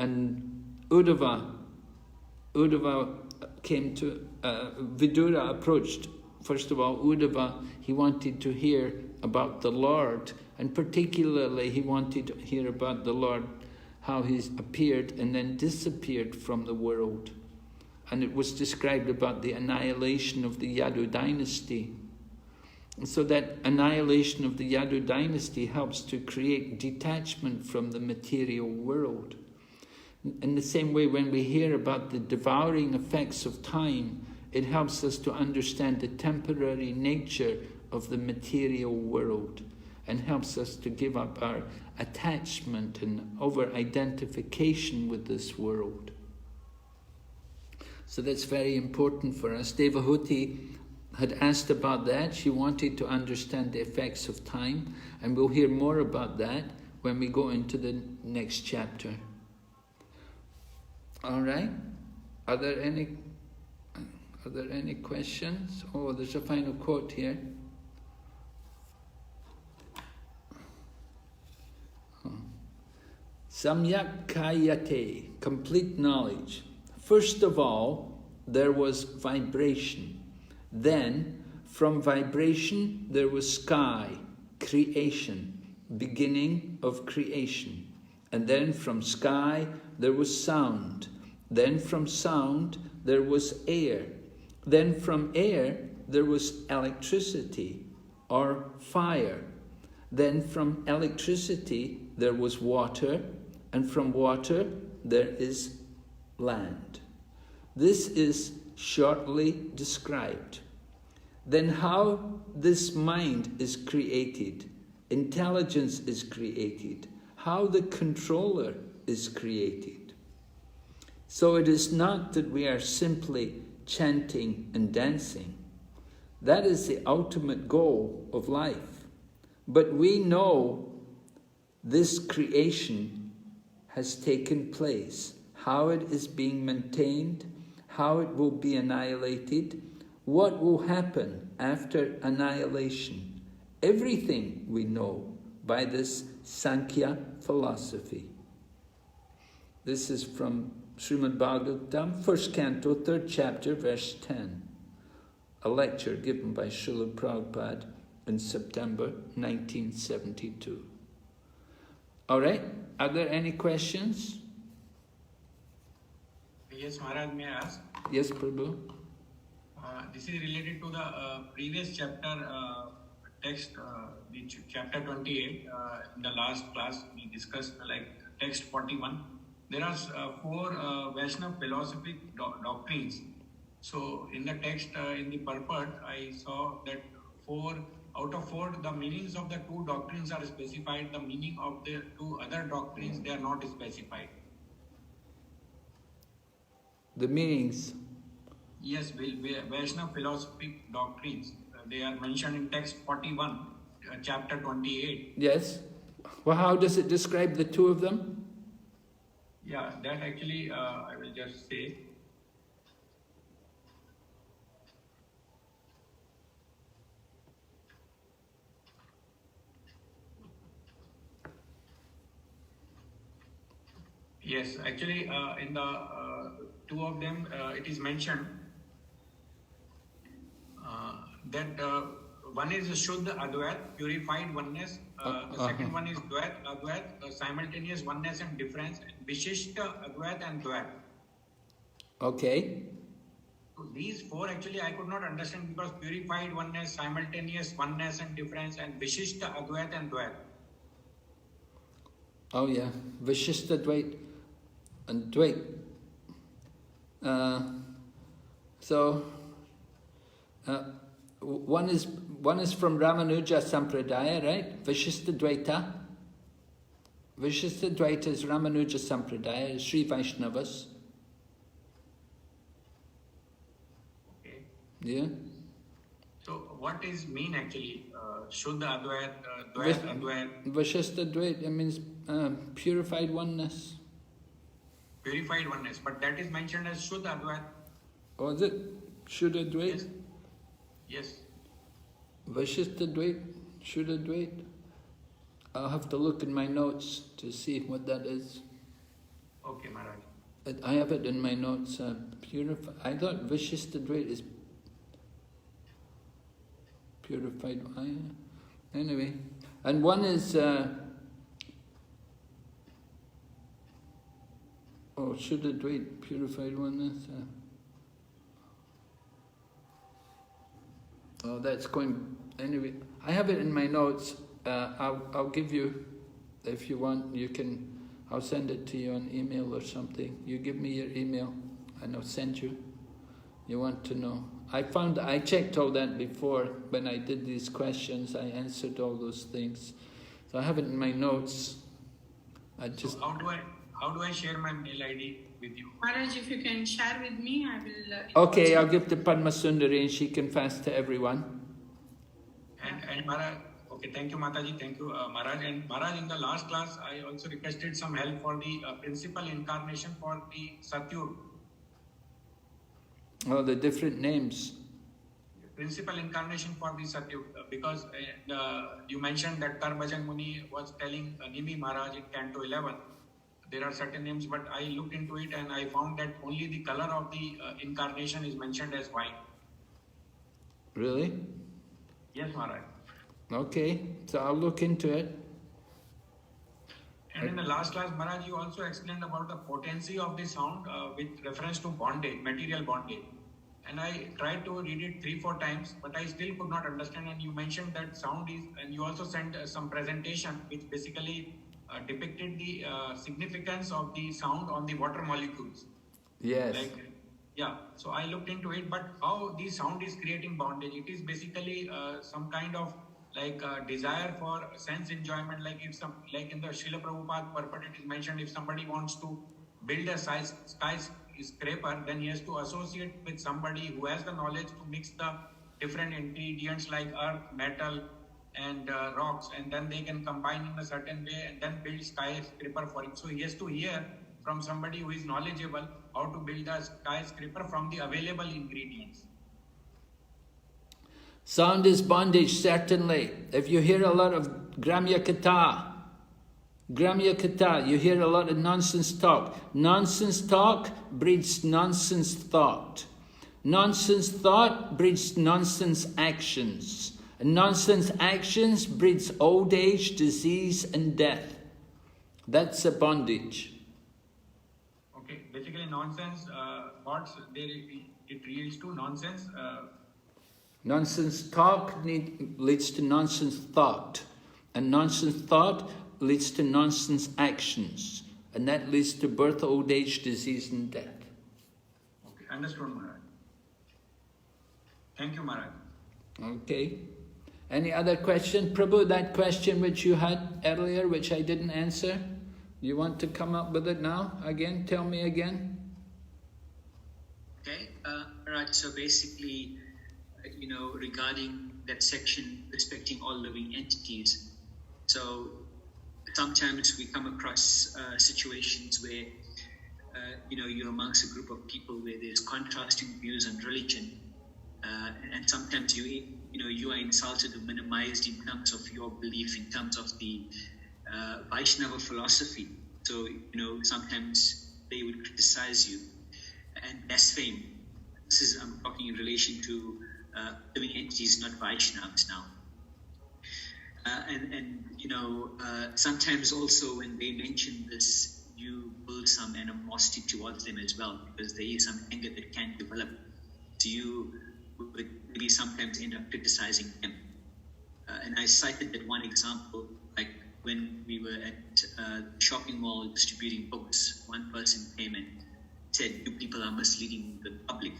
and Uddhava. Uddhava came to, Vidura approached, first of all, Uddhava. He wanted to hear about the Lord, and particularly he wanted to hear about the Lord, how he's appeared and then disappeared from the world. And it was described about the annihilation of the Yadu dynasty. And so that annihilation of the Yadu dynasty helps to create detachment from the material world. In the same way, when we hear about the devouring effects of time, it helps us to understand the temporary nature of the material world and helps us to give up our attachment and over-identification with this world. So that's very important for us. Devahuti had asked about that. She wanted to understand the effects of time, and we'll hear more about that when we go into the next chapter. All right? Are there any questions? Oh, there's a final quote here. Samyak kayate, complete knowledge. First of all, there was vibration. Then, from vibration, there was sky, creation, beginning of creation. And then from sky, there was sound. Then from sound, there was air. Then from air, there was electricity or fire. Then from electricity, there was water. And from water, there is land. This is shortly described. Then how this mind is created, intelligence is created, how the controller is created. So it is not that we are simply chanting and dancing. That is the ultimate goal of life. But we know this creation has taken place, how it is being maintained, how it will be annihilated, what will happen after annihilation. Everything we know by this Sankhya philosophy. This is from Srimad Bhagavatam, 1st Canto, 3rd chapter, verse 10. A lecture given by Srila Prabhupada in September 1972. All right, are there any questions?
Yes, Maharaj, may I ask?
Yes, Prabhu.
This is related to the previous chapter text, chapter 28. In the last class, we discussed like text 41. There are 4 Vaishnava philosophic doctrines. So in the text, in the purport, I saw that 4 out of 4, the meanings of the 2 doctrines are specified. The meaning of the 2 other doctrines, they are not specified.
The meanings?
Yes, Vaishnava philosophic doctrines. They are mentioned in text 41, chapter 28.
Yes. Well, how does it describe the 2 of them?
Yeah, that actually, I will just say. Yes, actually, in the 2 of them, it is mentioned that one is Shuddha Advait, purified oneness. The second one is Advait, simultaneous oneness and difference. Vishishta, Advait and Dvait.
Okay.
So these 4 actually I could not understand because purified oneness, simultaneous oneness and difference, and Vishishta, Advait and Dvait.
Oh yeah, Vishishta Dvait and Dvait. One is from Ramanuja Sampradaya, right? Vishishta Dvaita. Vishishta Dvaita is Ramanuja Sampradaya, Sri Vaishnavas.
Okay.
Yeah.
So what is mean actually? Shuddha Advait, Dvait Advait.
Vishishta Dvait, it means purified oneness.
Purified oneness, but that is mentioned as Shuddha Advait.
Oh, is it? Shuddha Dvait?
Yes. Yes.
Vishishta Dvait, Shuddha Dvait. I'll have to look in my notes to see what that is.
Okay, Maharaj.
I have it in my notes. I thought Vishishta Dvait is purified. Anyway, and one is Shuddha Dvait, purified oneness. That's going anyway. I have it in my notes. I'll give you, if you want. You can. I'll send it to you on email or something. You give me your email, and I'll send you. You want to know? I checked all that before when I did these questions. I answered all those things, so I have it in my notes.
So how do I share my mail ID with you?
Maharaj, if you can share with me, I will...
Okay, I'll give to Padma Sundari and she can fast to everyone.
And Maharaj, okay, thank you Mataji, thank you Maharaj. And Maharaj, in the last class, I also requested some help for the principal incarnation for the Satyur.
Oh, the different names.
Principal incarnation for the Satyur, because you mentioned that Karbhajan Muni was telling Nimi Maharaj in Canto 11. There are certain names, but I looked into it and I found that only the color of the incarnation is mentioned as white.
Really?
Yes, Maharaj.
Okay, so I'll look into it.
And in the last class, Maharaj, you also explained about the potency of the sound with reference to bondage, material bondage. And I tried to read it 3-4 times, but I still could not understand. And you mentioned that sound is, and you also sent some presentation which basically depicted the significance of the sound on the water molecules.
Yes.
Yeah, so I looked into it, but how the sound is creating bondage? It is basically some kind of desire for sense enjoyment, like in the Srila Prabhupada purport it is mentioned, if somebody wants to build a skyscraper, then he has to associate with somebody who has the knowledge to mix the different ingredients like earth, metal, and rocks, and then they can combine in a certain way and then build skyscraper for him. So he has to hear from somebody who is knowledgeable how to build a skyscraper from the available ingredients.
Sound is bondage, certainly. If you hear a lot of Gramya Kata, you hear a lot of nonsense talk. Nonsense talk breeds nonsense thought. Nonsense thought breeds nonsense actions. And nonsense actions breeds old age, disease and death. That's a bondage.
Okay, basically nonsense thoughts, it leads to nonsense.
Nonsense talk leads to nonsense thought. And nonsense thought leads to nonsense actions. And that leads to birth, old age, disease and death.
Okay, understood, Maharaj. Thank you, Maharaj.
Okay. Any other question? Prabhu, that question which you had earlier, which I didn't answer, you want to come up with it now? Again? Tell me again.
Okay, Maharaj, so basically, regarding that section respecting all living entities, so sometimes we come across situations where, you're amongst a group of people where there's contrasting views on religion, and sometimes you are insulted or minimized in terms of your belief, in terms of the Vaishnava philosophy. So, sometimes they would criticize you and blaspheme. I'm talking in relation to living entities, not Vaishnavas now. Sometimes also when they mention this, you build some animosity towards them as well, because there is some anger that can develop. So you would maybe sometimes end up criticizing them. And I cited that one example, like when we were at shopping mall distributing books, one person came and said, "You people are misleading the public,"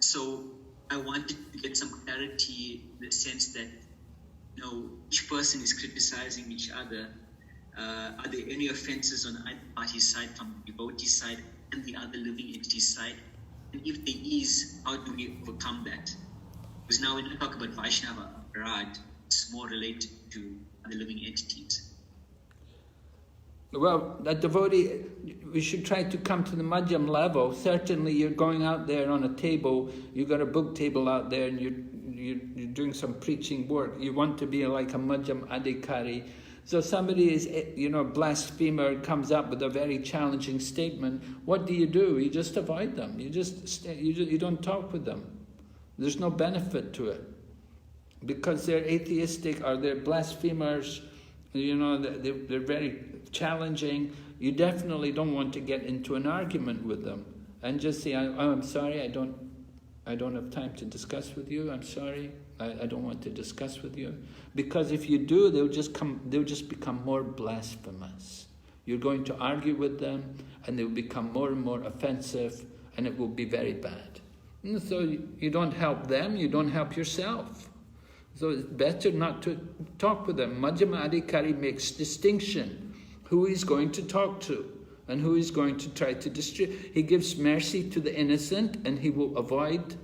So I wanted to get some clarity in the sense that, each person is criticizing each other. Are there any offenses on either party's side, from the devotee side and the other living entity side? And if there is, how do we overcome that? Because now when I talk about Vaishnava, Raj, it's more related to the living entities.
Well, a devotee, we should try to come to the madhyam level. Certainly you're going out there on a table, you've got a book table out there and you're doing some preaching work. You want to be like a madhyam adhikari. So somebody is, a blasphemer, comes up with a very challenging statement. What do? You just avoid them. You don't talk with them. There's no benefit to it. Because they're atheistic or they're blasphemers, they're very challenging. You definitely don't want to get into an argument with them and just say, I'm sorry, I don't have time to discuss with you. I'm sorry, I don't want to discuss with you. Because if you do, they'll just become more blasphemous. You're going to argue with them and they'll become more and more offensive and it will be very bad. And so you don't help them, you don't help yourself. So it's better not to talk with them. Madhyama Adhikari makes distinction. Who he's going to talk to and who he's going to try to distribute. He gives mercy to the innocent and he will avoid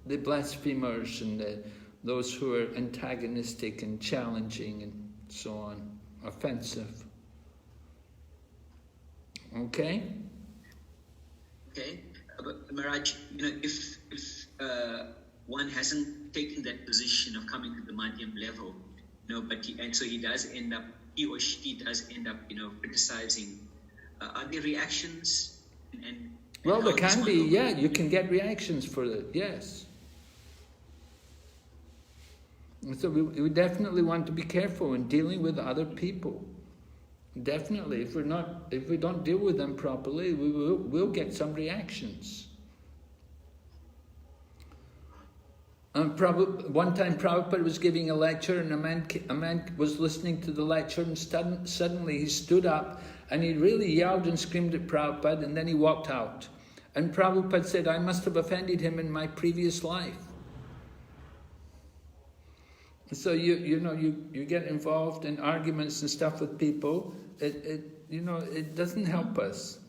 the blasphemers and those who are antagonistic and challenging and so on, offensive. Okay?
Okay, but Maharaj, if one hasn't taken that position of coming to the madhyam level, he or she does end up, criticizing. Are there reactions?
Well, there can be, you can get reactions for it, yes. And so we definitely want to be careful in dealing with other people. Definitely, if we don't deal with them properly, we'll get some reactions. One time Prabhupada was giving a lecture and a man was listening to the lecture and suddenly he stood up and he really yelled and screamed at Prabhupada and then he walked out. And Prabhupada said, I must have offended him in my previous life. So you get involved in arguments and stuff with people, it doesn't help us.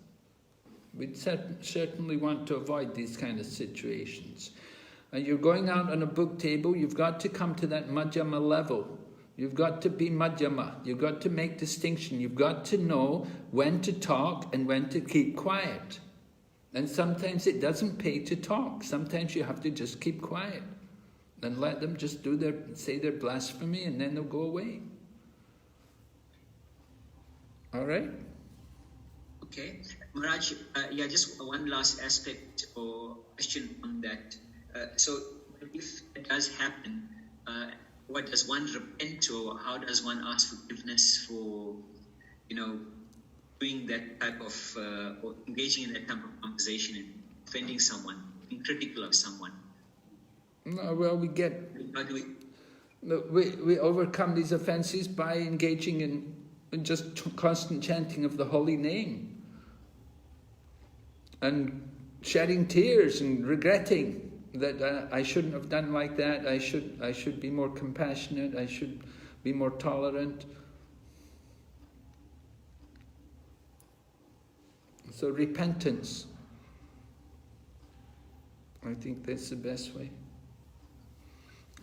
We'd certainly want to avoid these kind of situations. And you're going out on a book table, you've got to come to that madhyama level. You've got to be madhyama. You've got to make distinction. You've got to know when to talk and when to keep quiet. And sometimes it doesn't pay to talk. Sometimes you have to just keep quiet and let them just say their blasphemy, and then they'll go away. All right?
Okay. Maharaj, just one last aspect or question on that. So if it does happen, what does one repent, or how does one ask forgiveness for, doing that type of, or engaging in that type of conversation and offending someone, being critical of someone?
No, well, we overcome these offences by engaging in just constant chanting of the holy name and shedding tears and regretting that I shouldn't have done like that. I should be more compassionate. I should be more tolerant. So repentance. I think that's the best way.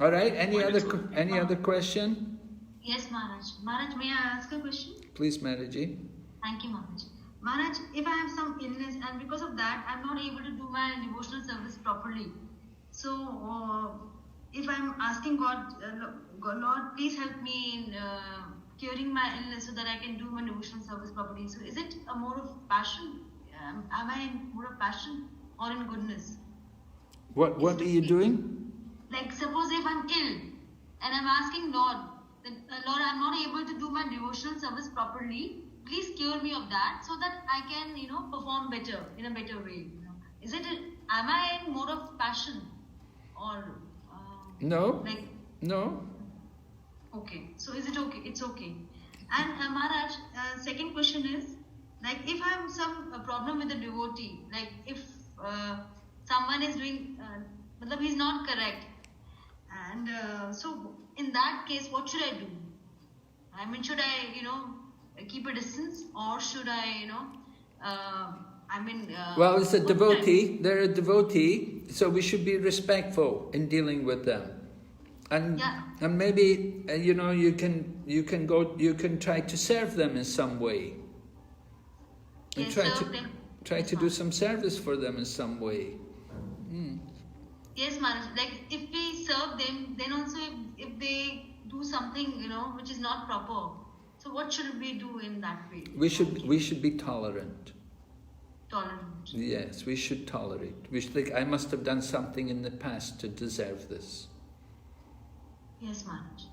All right. Any other question?
Yes, Maharaj. Maharaj, may I ask a question?
Please, Maharaji.
Thank you, Maharaj. Maharaj, if I have some illness and because of that I'm not able to do my devotional service properly, so if I'm asking God, Lord, please help me in curing my illness so that I can do my devotional service properly. So is it a more of passion? Am I in more of passion or in goodness?
What are you doing?
Like suppose if I'm ill and I'm asking Lord, Lord, I'm not able to do my devotional service properly. Please cure me of that so that I can, perform better, in a better way. Am I in more of passion or?
No. No.
Okay. So is it okay? It's okay. And Maharaj, second question is, like if I have some problem with a devotee, like if someone is doing, he's not correct. And so in that case, what should I do? I mean, should I, keep a distance, or should I,
well, it's a devotee. They're a devotee, so we should be respectful in dealing with them. And maybe you can try to serve them in some way. And try to do some service for them in some way.
Yes, Maharaj. Like if we serve them, then also if they do something, which is not proper. So what should we do in that way?
We should be tolerant.
Tolerant.
Yes, we should tolerate. We should think, I must have done something in the past to deserve this.
Yes, Maharaj.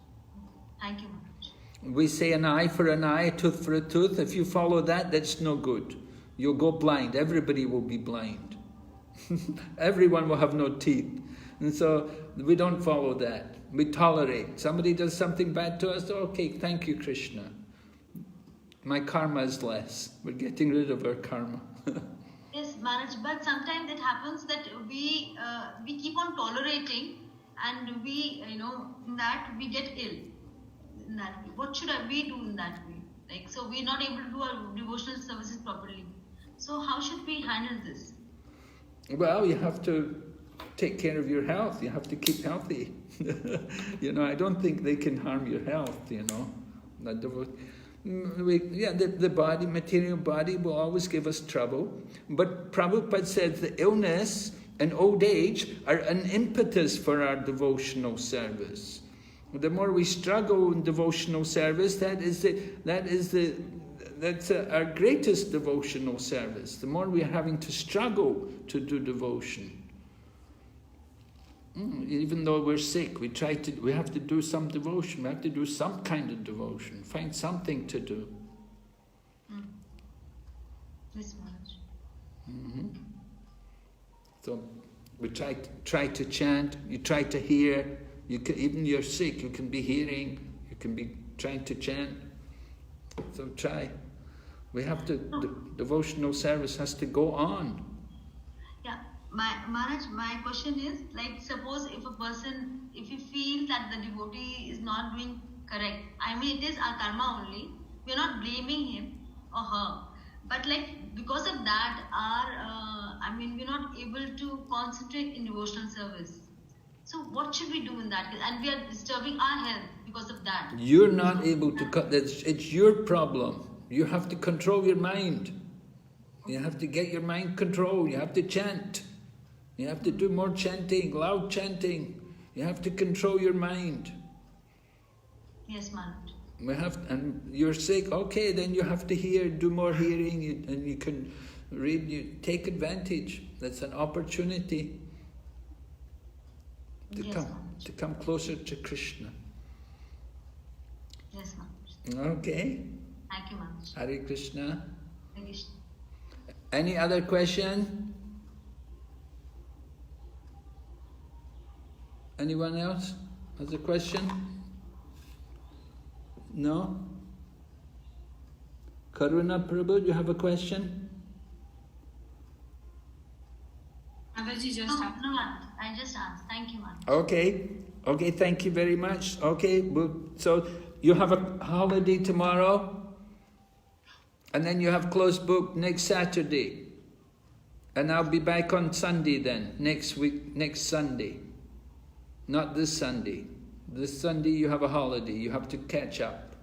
Thank you, Maharaj.
We say an eye for an eye, a tooth for a tooth. If you follow that, that's no good. You'll go blind. Everybody will be blind. Everyone will have no teeth. And so we don't follow that. We tolerate. Somebody does something bad to us, okay, thank you, Krishna. My karma is less. We're getting rid of our karma.
Yes, Maharaj, but sometimes it happens that we keep on tolerating, and we, in that we get ill. In that way. What should we do in that way? Like, so we're not able to do our devotional services properly. So how should we handle this?
Well, you have to take care of your health. You have to keep healthy. I don't think they can harm your health, The body, material body will always give us trouble. But Prabhupada said the illness and old age are an impetus for our devotional service. The more we struggle in devotional service, that's our greatest devotional service. The more we're having to struggle to do devotion. Even though we're sick, we have to do some devotion. We have to do some kind of devotion. Find something to do.
Yes, Maharaj.
So we try to chant. You try to hear. Even you're sick, you can be hearing. You can be trying to chant. So try. We have to. The devotional service has to go on.
Yeah. Maharaj, my question is, like, suppose if you feel that the devotee is not doing correct, I mean, it is our karma only, we are not blaming him or her, But like because of that, we're not able to concentrate in devotional service. So what should we do in that case? And we are disturbing our health because of that.
You're not able to cut this. It's your problem. You have to control your mind. You have to get your mind controlled. You have to chant. You have to do more chanting, loud chanting. You have to control your mind.
Yes, Maharaj.
And you're sick. Okay, then you have to hear, do more hearing, and you can read. You take advantage. That's an opportunity to come closer to Krishna.
Yes, Maharaj.
Okay.
Thank you, Maharaj.
Hare Krishna.
Hare Krishna.
Any other question? Anyone else has a question? No? Karuna Prabhu, you have a question?
Mataji just asked.
No, I just asked. Thank you, Maharaj.
Okay, thank you very much. Okay, so you have a holiday tomorrow, and then you have closed book next Saturday. And I'll be back on Sunday then, next week, next Sunday. Not this Sunday. This Sunday you have a holiday. You have to catch up.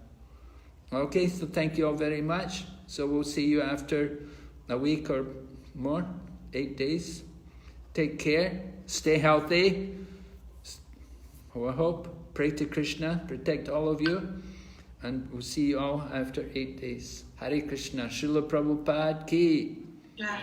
Okay, so thank you all very much. So we'll see you after a week or more, 8 days. Take care. Stay healthy. I hope. Pray to Krishna. Protect all of you. And we'll see you all after 8 days. Hare Krishna. Srila Prabhupada ki.
Yeah.